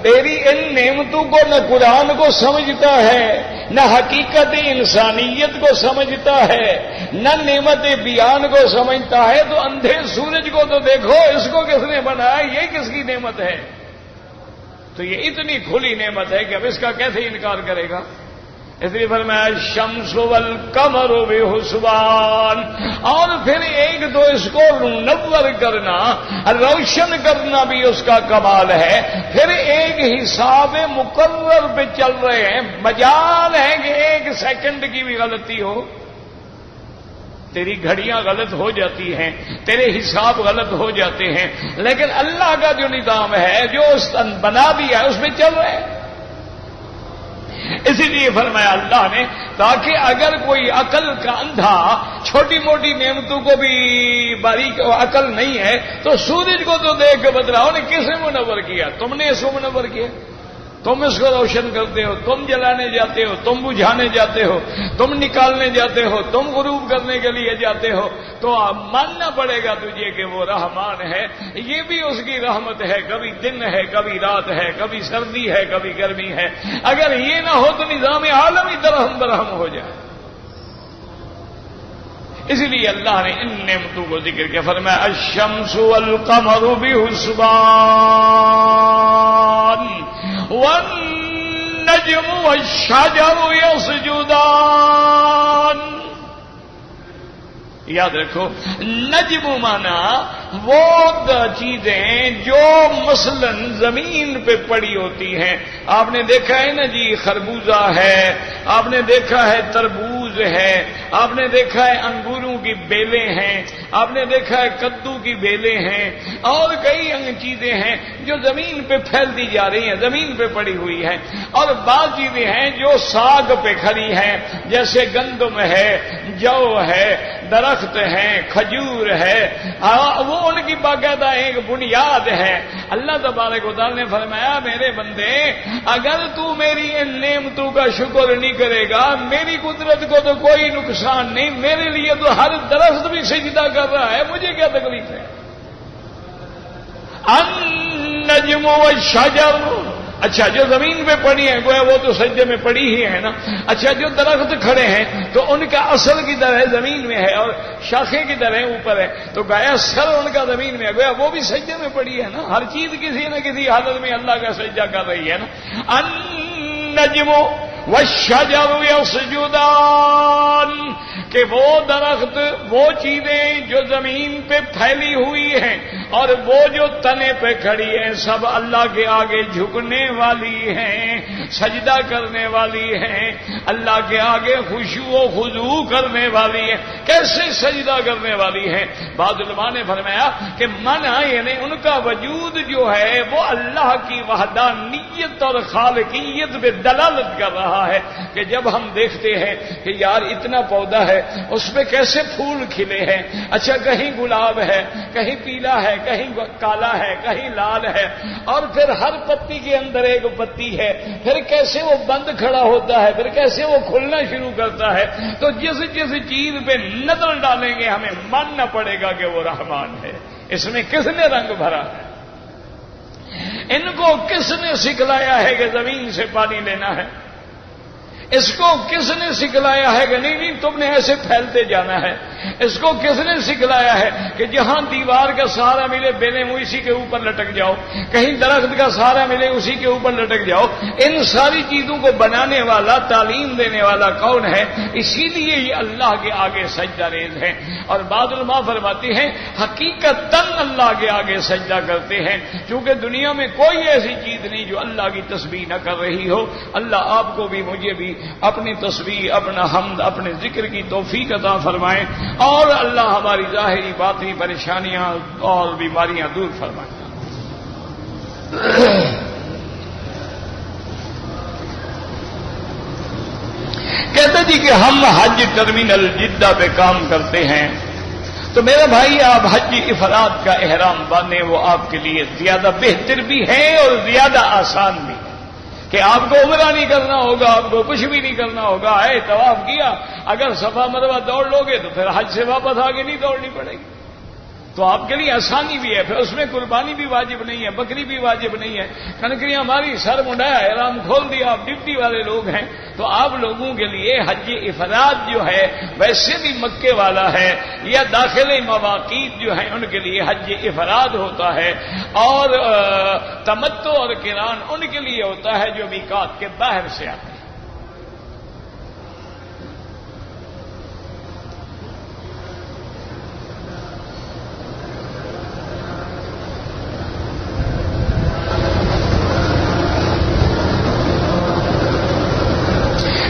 میری ان نعمتوں کو نہ قرآن کو سمجھتا ہے، نہ حقیقت انسانیت کو سمجھتا ہے، نہ نعمت بیان کو سمجھتا ہے، تو اندھے سورج کو تو دیکھو، اس کو کس نے بنایا؟ یہ کس کی نعمت ہے؟ تو یہ اتنی کھلی نعمت ہے کہ اب اس کا کیسے انکار کرے گا؟ اس لیے فرمایا الشمس والقمر بحسبان، اور پھر ایک تو اس کو منور کرنا، روشن کرنا بھی اس کا کمال ہے، پھر ایک حساب مقرر پہ چل رہے ہیں، مجال ہے کہ ایک سیکنڈ کی بھی غلطی ہو، تیری گھڑیاں غلط ہو جاتی ہیں، تیرے حساب غلط ہو جاتے ہیں، لیکن اللہ کا جو نظام ہے، جو بنا دیا ہے، اس میں چل رہے ہیں۔ اسی لیے فرمایا اللہ نے تاکہ اگر کوئی عقل کا اندھا چھوٹی موٹی نعمتوں کو بھی باریک عقل نہیں ہے تو سورج کو تو دیکھ کے بتلاؤ نے کس نے منور کیا؟ تم نے اس کو منور کیا؟ تم اس کو روشن کرتے ہو، تم جلانے جاتے ہو، تم بجھانے جاتے ہو، تم نکالنے جاتے ہو، تم غروب کرنے کے لیے جاتے ہو، تو ماننا پڑے گا تجھے کہ وہ رحمان ہے، یہ بھی اس کی رحمت ہے، کبھی دن ہے، کبھی رات ہے، کبھی سردی ہے، کبھی گرمی ہے۔ اگر یہ نہ ہو تو نظام عالم ہی درہم برہم ہو جائے۔ اس لیے اللہ نے ان نعمتوں کو ذکر کیا، فرمایا الشمس والقمر بحسبان والنجم والشجر يسجدان۔ یاد رکھو، نجم مانا وہ چیزیں جو مثلا زمین پہ پڑی ہوتی ہیں۔ آپ نے دیکھا ہے نا جی، خربوزہ ہے، آپ نے دیکھا ہے تربوز ہے، آپ نے دیکھا ہے انگوروں کی بیلیں ہیں، آپ نے دیکھا ہے کدو کی بیلیں ہیں، اور کئی چیزیں ہیں جو زمین پہ پھیلتی جا رہی ہیں، زمین پہ پڑی ہوئی ہیں، اور بعض چیزیں ہیں جو ساگ پہ کھڑی ہیں، جیسے گندم ہے، جو ہے، درخت ہیں، کھجور ہے، وہ ان کی باقاعدہ ایک بنیاد ہے۔ اللہ تبارک و تعالی نے فرمایا میرے بندے، اگر تو میری ان نعمتوں کا شکر نہیں کرے گا، میری قدرت کو تو کوئی نقصان نہیں، میرے لیے تو ہر درخت بھی سجدہ کر رہا ہے، مجھے کیا تکلیف ہے؟ النجم والشجر، اچھا جو زمین پہ پڑی ہے گویا وہ تو سجدے میں پڑی ہی ہے نا۔ اچھا جو درخت کھڑے ہیں تو ان کا اصل کی طرح زمین میں ہے اور شاخیں کی طرح اوپر ہے، تو گایا سر ان کا زمین میں ہے، گویا وہ بھی سجدے میں پڑی ہے نا۔ ہر چیز کسی نہ کسی حالت میں اللہ کا سجدہ کر رہی ہے نا۔ النجم والشجر يسجدان، کہ وہ درخت، وہ چیزیں جو زمین پہ پھیلی ہوئی ہیں اور وہ جو تنے پہ کھڑی ہیں، سب اللہ کے آگے جھکنے والی ہیں، سجدہ کرنے والی ہیں، اللہ کے آگے خشوع و خضوع کرنے والی ہیں۔ کیسے سجدہ کرنے والی ہیں؟ بعض علماء نے فرمایا کہ منع یعنی ان کا وجود جو ہے وہ اللہ کی وحدانیت اور خالقیت پہ دلالت کر رہا ہے، کہ جب ہم دیکھتے ہیں کہ یار اتنا پودا ہے، اس پہ کیسے پھول کھلے ہیں، اچھا کہیں گلاب ہے، کہیں پیلا ہے، کہیں کالا ہے، کہیں لال ہے، اور پھر ہر پتی کے اندر ایک پتی ہے، پھر کیسے وہ بند کھڑا ہوتا ہے، پھر کیسے وہ کھلنا شروع کرتا ہے۔ تو جس چیز پہ نظر ڈالیں گے ہمیں ماننا پڑے گا کہ وہ رحمان ہے۔ اس میں کس نے رنگ بھرا ہے؟ ان کو کس نے سکھلایا ہے کہ زمین سے پانی لینا ہے؟ اس کو کس نے سکھلایا ہے کہ نہیں تم نے ایسے پھیلتے جانا ہے؟ اس کو کس نے سکھلایا ہے کہ جہاں دیوار کا سہارا ملے بیلیں اسی کے اوپر لٹک جاؤ، کہیں درخت کا سہارا ملے اسی کے اوپر لٹک جاؤ؟ ان ساری چیزوں کو بنانے والا، تعلیم دینے والا کون ہے؟ اسی لیے یہ اللہ کے آگے سجدہ ریز ہے۔ اور بعض علماء فرماتے ہیں حقیقتاً اللہ کے آگے سجدہ کرتے ہیں، کیونکہ دنیا میں کوئی ایسی چیز نہیں جو اللہ کی تسبیح نہ کر رہی ہو۔ اللہ آپ کو بھی مجھے بھی اپنی تسبیح، اپنا حمد، اپنے ذکر کی توفیق عطا فرمائے، اور اللہ ہماری ظاہری باطنی پریشانیاں اور بیماریاں دور فرمائے۔ کہتے جی کہ ہم حج ٹرمینل جدہ پہ کام کرتے ہیں، تو میرے بھائی آپ حج افراد کا احرام باندھیں، وہ آپ کے لیے زیادہ بہتر بھی ہے اور زیادہ آسان بھی ہے، کہ آپ کو عمرہ نہیں کرنا ہوگا، آپ کو کچھ بھی نہیں کرنا ہوگا۔ طواف کیا، اگر صفا مروہ دوڑ لو گے تو پھر حج سے واپس آگے نہیں دوڑنی پڑے گی، تو آپ کے لیے آسانی بھی ہے۔ پھر اس میں قربانی بھی واجب نہیں ہے، بکری بھی واجب نہیں ہے، کنکریاں ہماری سر منڈایا، احرام کھول دیا، آپ ڈپٹی والے لوگ ہیں، تو آپ لوگوں کے لیے حج افراد جو ہے ویسے بھی مکے والا ہے، یا داخلی مواقیت جو ہیں ان کے لیے حج افراد ہوتا ہے، اور تمتع اور قران ان کے لیے ہوتا ہے جو میقات کے باہر سے آتے ہیں۔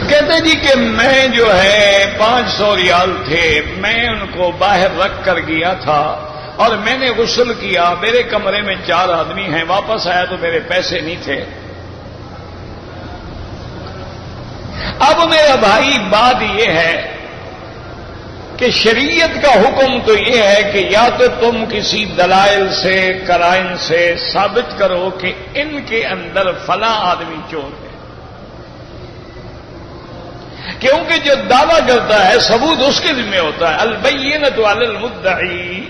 کہتے جی کہ میں جو ہے 500 ریال تھے، میں ان کو باہر رکھ کر گیا تھا، اور میں نے غسل کیا، میرے کمرے میں 4 آدمی ہیں، واپس آیا تو میرے پیسے نہیں تھے۔ اب میرا بھائی بات یہ ہے کہ شریعت کا حکم تو یہ ہے کہ یا تو تم کسی دلائل سے قرائن سے ثابت کرو کہ ان کے اندر فلاں آدمی چور ہے، کیونکہ جو دعویٰ کرتا ہے ثبوت اس کے ذمہ ہوتا ہے، البینۃ علی المدعی۔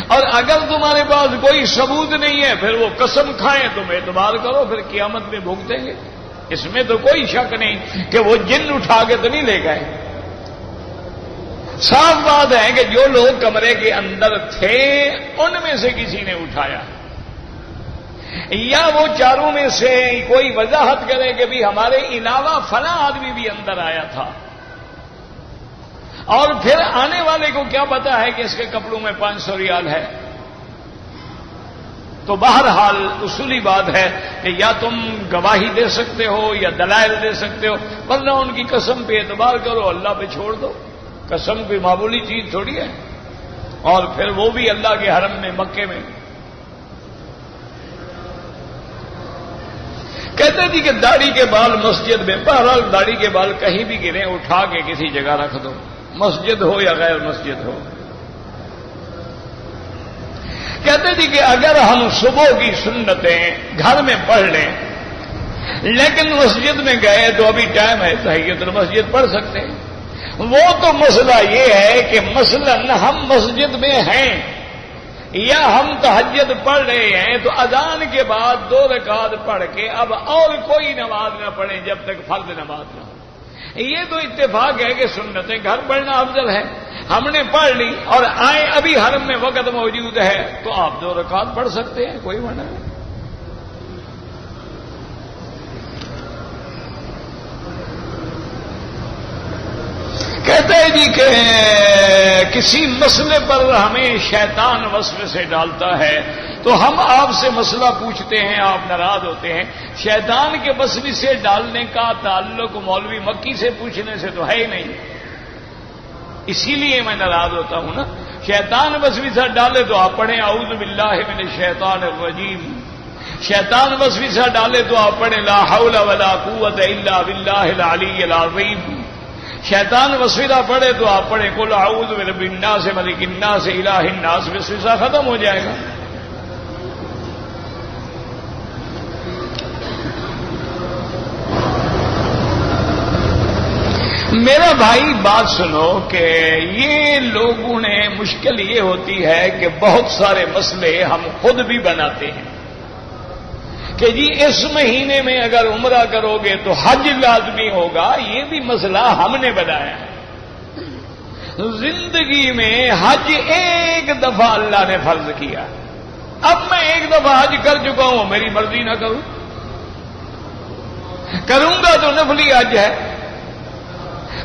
اور اگر تمہارے پاس کوئی ثبوت نہیں ہے پھر وہ قسم کھائیں تم اعتبار کرو، پھر قیامت میں بھگتیں گے، اس میں تو کوئی شک نہیں کہ وہ جن اٹھا کے تو نہیں لے گئے۔ صاف بات ہے کہ جو لوگ کمرے کے اندر تھے ان میں سے کسی نے اٹھایا، یا وہ چاروں میں سے کوئی وضاحت کرے کہ بھی ہمارے علاوہ فلاں آدمی بھی اندر آیا تھا، اور پھر آنے والے کو کیا پتا ہے کہ اس کے کپڑوں میں 500 ریال ہے۔ تو بہرحال اصولی بات ہے کہ یا تم گواہی دے سکتے ہو یا دلائل دے سکتے ہو، ورنہ ان کی قسم پہ اعتبار کرو، اللہ پہ چھوڑ دو۔ قسم کوئی معمولی چیز تھوڑی ہے، اور پھر وہ بھی اللہ کے حرم میں، مکے میں۔ کہتے تھی کہ داڑھی کے بال مسجد میں، بہرحال داڑھی کے بال کہیں بھی گریں اٹھا کے کسی جگہ رکھ دو، مسجد ہو یا غیر مسجد ہو۔ کہتے تھی کہ اگر ہم صبح کی سنتیں گھر میں پڑھ لیں لیکن مسجد میں گئے تو ابھی ٹائم ہے تحیت المسجد پڑھ سکتے ہیں۔ وہ تو مسئلہ یہ ہے کہ مثلاً ہم مسجد میں ہیں یا ہم تہجد پڑھ رہے ہیں تو اذان کے بعد 2 رکعت پڑھ کے اب اور کوئی نماز نہ پڑھیں جب تک فرض نماز نہ ہو۔ یہ تو اتفاق ہے کہ سنتیں گھر پڑھنا افضل ہے، ہم نے پڑھ لی اور آئے ابھی حرم میں وقت موجود ہے تو آپ 2 رکعت پڑھ سکتے ہیں، کوئی منع نہیں۔ کہتے ہیں جی کہ کسی مسئلے پر ہمیں شیطان وسوسے ڈالتا ہے تو ہم آپ سے مسئلہ پوچھتے ہیں، آپ ناراض ہوتے ہیں۔ شیطان کے وسوسے ڈالنے کا تعلق مولوی مکی سے پوچھنے سے تو ہے ہی نہیں، اسی لیے میں ناراض ہوتا ہوں نا۔ شیطان وسوسہ ڈالے تو آپ پڑھیں اعوذ باللہ من الشیطان الرجیم، شیطان وسوسہ ڈالے تو آپ پڑھیں لا حول ولا قوت الا باللہ العلی العظیم، شیطان وسوسہ پڑھے تو آپ پڑھیں قل اعوذ برب الناس ملک الناس الہ الناس، وسوسہ ختم ہو جائے گا۔ میرا بھائی بات سنو کہ یہ لوگوں نے مشکل یہ ہوتی ہے کہ بہت سارے مسئلے ہم خود بھی بناتے ہیں کہ جی اس مہینے میں اگر عمرہ کرو گے تو حج لازمی ہوگا، یہ بھی مسئلہ ہم نے بنایا ہے۔ زندگی میں حج ایک دفعہ اللہ نے فرض کیا، اب میں ایک دفعہ حج کر چکا ہوں، میری مرضی نہ کروں گا تو نفلی حج ہے۔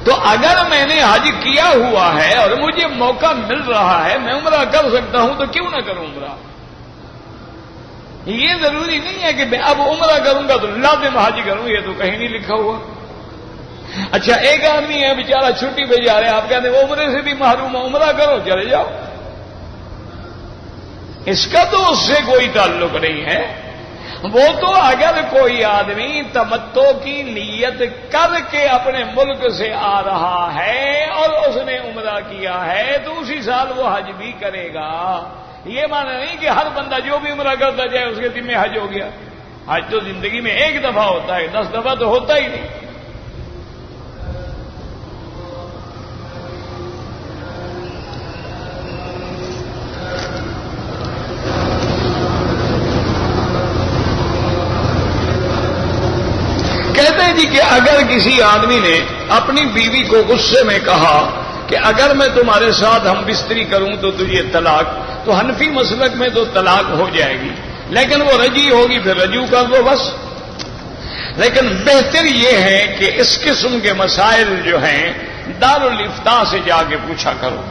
تو اگر میں نے حج کیا ہوا ہے اور مجھے موقع مل رہا ہے، میں عمرہ کر سکتا ہوں تو کیوں نہ کروں عمرہ؟ یہ ضروری نہیں ہے کہ میں اب عمرہ کروں گا تو لازم حج کروں، یہ تو کہیں نہیں لکھا ہوا۔ اچھا ایک آدمی ہے بیچارہ چھٹی پہ جا رہے ہیں، آپ کہتے ہیں وہ عمرے سے بھی محروم ہے، عمرہ کرو، چلے جاؤ، اس کا تو اس سے کوئی تعلق نہیں ہے۔ وہ تو اگر کوئی آدمی تمتع کی نیت کر کے اپنے ملک سے آ رہا ہے اور اس نے عمرہ کیا ہے تو اسی سال وہ حج بھی کرے گا۔ یہ مانا نہیں کہ ہر بندہ جو بھی عمرہ کرتا جائے اس کے ذمہ حج ہو گیا۔ حج تو زندگی میں ایک دفعہ ہوتا ہے، 10 دفعہ تو ہوتا ہی نہیں۔ کہتے ہیں جی کہ اگر کسی آدمی نے اپنی بیوی کو غصے میں کہا کہ اگر میں تمہارے ساتھ ہم بستری کروں تو تجھے طلاق، تو حنفی مسلک میں تو طلاق ہو جائے گی، لیکن وہ رجی ہوگی پھر رجوع کر دو بس۔ لیکن بہتر یہ ہے کہ اس قسم کے مسائل جو ہیں دارالافتاء سے جا کے پوچھا کرو۔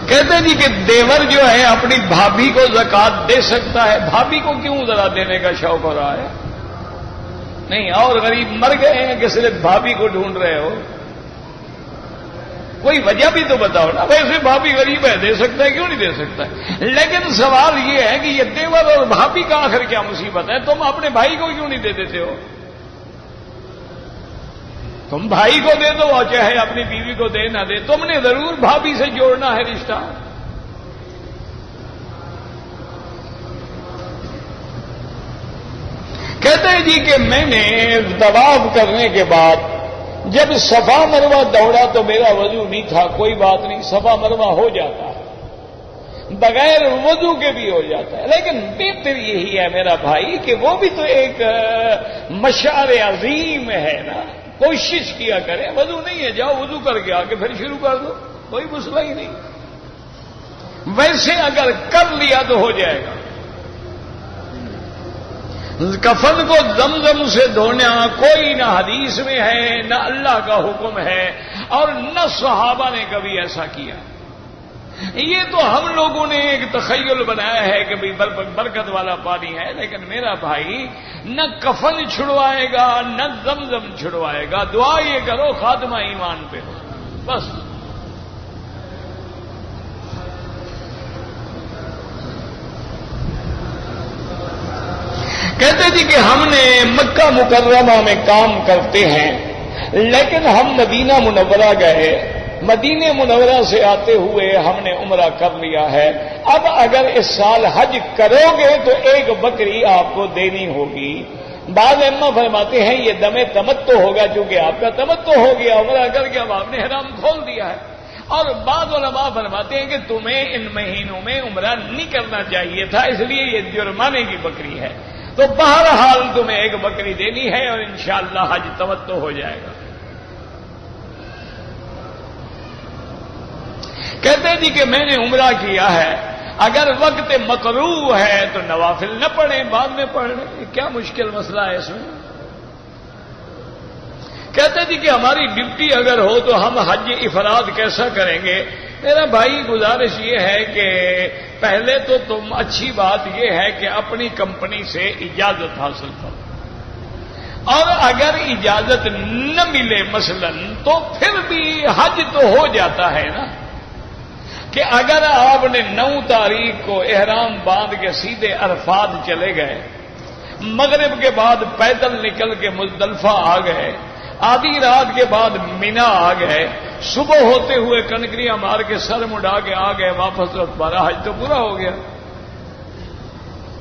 کہتے ہیں جی کہ دیور جو ہے اپنی بھابھی کو زکوٰۃ دے سکتا ہے، بھابھی کو کیوں ذرا دینے کا شوق ہو رہا ہے؟ نہیں، اور غریب مر گئے ہیں کہ صرف بھابھی کو ڈھونڈ رہے ہو؟ کوئی وجہ بھی تو بتاؤ نا۔ ویسے بھابھی غریب ہے، دے سکتا ہے، کیوں نہیں دے سکتا ہے؟ لیکن سوال یہ ہے کہ یہ دیور اور بھابھی کا آخر کیا مصیبت ہے؟ تم اپنے بھائی کو کیوں نہیں دے دیتے ہو؟ تم بھائی کو دے دو اور چاہے اپنی بیوی کو دے نہ دے، تم نے ضرور بھابھی سے جوڑنا ہے رشتہ۔ کہتے ہیں جی کہ میں نے طواف کرنے کے بعد جب صفا مروہ دوڑا تو میرا وضو نہیں تھا، کوئی بات نہیں، صفا مروہ ہو جاتا ہے، بغیر وضو کے بھی ہو جاتا ہے، لیکن بہتر یہی ہے میرا بھائی کہ وہ بھی تو ایک مشعر عظیم ہے نا، کوشش کیا کرے، وضو نہیں ہے جاؤ وضو کر کے آ کے پھر شروع کر دو، کوئی مسئلہ ہی نہیں، ویسے اگر کر لیا تو ہو جائے گا۔ کفن کو زمزم سے دھونا کوئی نہ حدیث میں ہے نہ اللہ کا حکم ہے اور نہ صحابہ نے کبھی ایسا کیا، یہ تو ہم لوگوں نے ایک تخیل بنایا ہے کہ بھئی برکت والا پانی ہے، لیکن میرا بھائی نہ کفن چھڑوائے گا نہ زمزم چھڑوائے گا، دعا یہ کرو خاتمہ ایمان پہ ہو بس۔ کہتے جی کہ ہم نے مکہ مکرمہ میں کام کرتے ہیں لیکن ہم مدینہ منورہ گئے، مدینہ منورہ سے آتے ہوئے ہم نے عمرہ کر لیا ہے، اب اگر اس سال حج کرو گے تو ایک بکری آپ کو دینی ہوگی۔ بعض علماء فرماتے ہیں یہ دم تمتع ہوگا، چونکہ آپ کا تمتع ہو گیا، عمرہ کر کے اب آپ نے احرام کھول دیا ہے، اور بعض علماء فرماتے ہیں کہ تمہیں ان مہینوں میں عمرہ نہیں کرنا چاہیے تھا، اس لیے یہ جرمانے کی بکری ہے، تو بہرحال تمہیں ایک بکری دینی ہے اور انشاءاللہ حج تمتع ہو جائے گا۔ کہتے جی کہ میں نے عمرہ کیا ہے، اگر وقت مکروہ ہے تو نوافل نہ پڑھیں، بعد میں پڑھ لیں، کیا مشکل مسئلہ ہے اس میں؟ کہتے جی کہ ہماری ڈیوٹی اگر ہو تو ہم حج افراد کیسا کریں گے؟ میرا بھائی گزارش یہ ہے کہ پہلے تو تم اچھی بات یہ ہے کہ اپنی کمپنی سے اجازت حاصل کرو، اور اگر اجازت نہ ملے مثلا تو پھر بھی حج تو ہو جاتا ہے نا، کہ اگر آپ نے 9 تاریخ کو احرام باندھ کے سیدھے عرفات چلے گئے، مغرب کے بعد پیدل نکل کے مزدلفہ آ گئے، آدھی رات کے بعد مینا آ گئے، صبح ہوتے ہوئے کنکریاں مار کے سر مڈا کے آ گئے واپس، تو تمہارا حج تو پورا ہو گیا،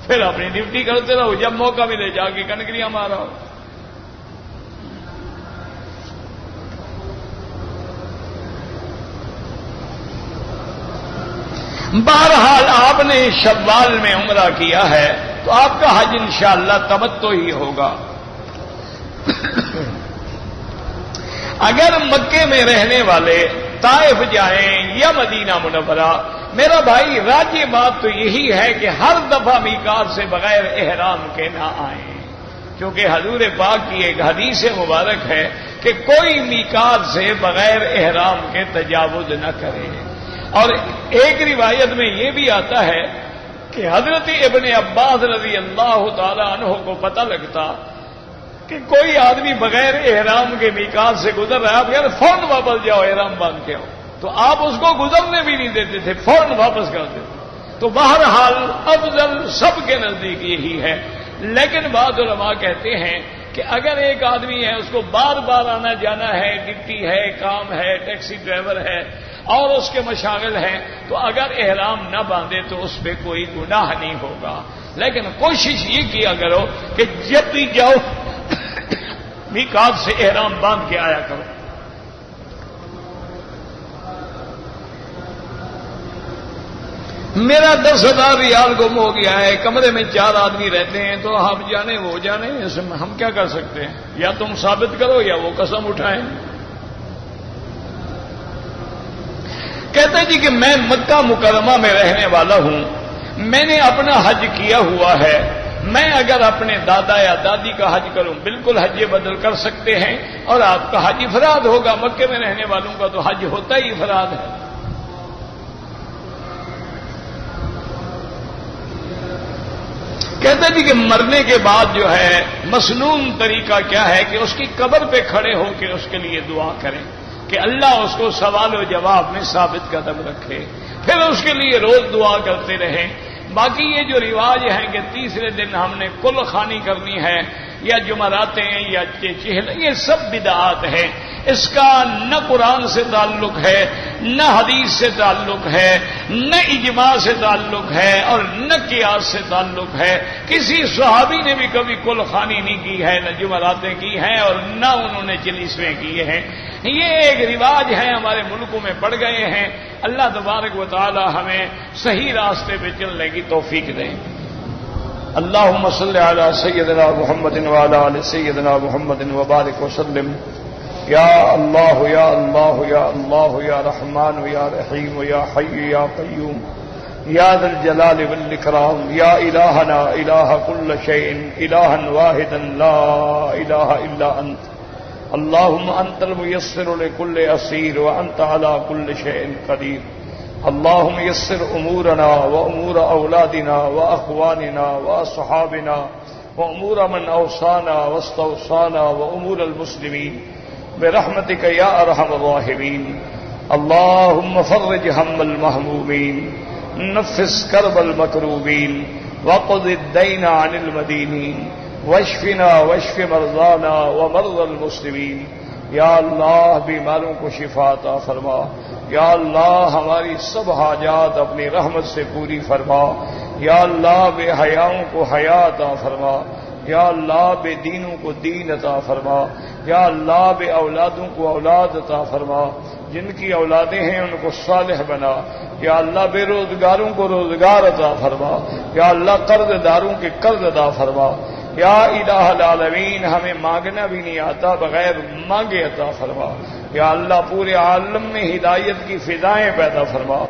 پھر اپنی ڈیوٹی کرتے رہو، جب موقع ملے جا کے کنکریاں مارا ہو۔ بہرحال آپ نے شوال میں عمرہ کیا ہے تو آپ کا حج انشاءاللہ تمتع ہی ہوگا۔ اگر مکے میں رہنے والے طائف جائیں یا مدینہ منورہ، میرا بھائی راجی بات تو یہی ہے کہ ہر دفعہ میقات سے بغیر احرام کے نہ آئیں، کیونکہ حضور پاک کی ایک حدیث مبارک ہے کہ کوئی میقات سے بغیر احرام کے تجاوز نہ کرے، اور ایک روایت میں یہ بھی آتا ہے کہ حضرت ابن عباس رضی اللہ تعالی عنہ کو پتہ لگتا کہ کوئی آدمی بغیر احرام کے میقات سے گزر رہا ہے، آپ یار فوراً واپس جاؤ احرام باندھ کے آؤ، تو آپ اس کو گزرنے بھی نہیں دیتے تھے، فوراً واپس کر دیتے۔ تو بہرحال افضل سب کے نزدیک یہی ہے، لیکن بعض علماء کہتے ہیں کہ اگر ایک آدمی ہے اس کو بار بار آنا جانا ہے، ڈپٹی ہے، کام ہے، ٹیکسی ڈرائیور ہے اور اس کے مشاغل ہیں، تو اگر احرام نہ باندھے تو اس پہ کوئی گناہ نہیں ہوگا، لیکن کوشش یہ کیا کرو کہ جب بھی جاؤ میقات سے احرام باندھ کے آیا کرو۔ میرا 10,000 ریال گم ہو گیا ہے، کمرے میں 4 آدمی رہتے ہیں، تو آپ جانے وہ جانے، اس میں ہم کیا کر سکتے ہیں؟ یا تم ثابت کرو یا وہ قسم اٹھائیں۔ کہتے جی کہ میں مکہ مکرمہ میں رہنے والا ہوں، میں نے اپنا حج کیا ہوا ہے، میں اگر اپنے دادا یا دادی کا حج کروں بالکل حج بدل کر سکتے ہیں، اور آپ کا حج افراد ہوگا، مکے میں رہنے والوں کا تو حج ہوتا ہی افراد ہے۔ کہتے جی کہ مرنے کے بعد جو ہے مسنون طریقہ کیا ہے کہ اس کی قبر پہ کھڑے ہو کے اس کے لیے دعا کریں کہ اللہ اس کو سوال و جواب میں ثابت قدم رکھے، پھر اس کے لیے روز دعا کرتے رہیں۔ باقی یہ جو رواج ہیں کہ تیسرے دن ہم نے کل خوانی کرنی ہے یا جمعراتیں یا چہل، یہ سب بدعات ہیں. اس کا نہ قرآن سے تعلق ہے، نہ حدیث سے تعلق ہے، نہ اجماع سے تعلق ہے، اور نہ قیاس سے تعلق ہے. کسی صحابی نے بھی کبھی کل خوانی نہیں کی ہے، نہ جمعراتیں کی ہیں، اور نہ انہوں نے چلیسویں کیے ہیں. یہ ایک رواج ہے، ہمارے ملکوں میں پڑ گئے ہیں. اللہ تبارک و تعالی ہمیں صحیح راستے پہ چلنے کی توفیق دیں. اللہم صلی علی سیدنا محمد وعلی آل سیدنا محمد وبارک وسلم. یا اللہ یا اللہ یا اللہ یا رحمان یا رحیم یا حی یا قیوم یا ذا الجلال والاکرام. یا الہنا الہ کل شیء الہا واحدا لا الہ الا انت. اللہم انت المیسر لکل اسیر وانت علی کل شیء قدیر. اللہم یسر امورنا وامور اولادنا واخواننا واصحابنا وامور من اوصانا واستوصانا وامور المسلمین برحمتک یا ارحم الراحمین. اللہم فرج ہم المہمومین، نفس کرب المکروبین، وقض الدین عن المدینین، واشفنا واشف مرضانا ومرضى المسلمین. یا اللہ بیماروں کو شفا عطا فرما. یا اللہ ہماری سب حاجات اپنی رحمت سے پوری فرما. یا اللہ بے حیاؤں کو حیا عطا فرما. یا اللہ بے دینوں کو دین عطا فرما. یا اللہ بے اولادوں کو اولاد عطا فرما. جن کی اولادیں ہیں ان کو صالح بنا. یا اللہ بے روزگاروں کو روزگار عطا فرما. یا اللہ قرض داروں کے قرض عطا فرما. یا الہ العالمین ہمیں مانگنا بھی نہیں آتا، بغیر مانگے عطا فرما. یا اللہ پورے عالم میں ہدایت کی فضائیں پیدا فرما.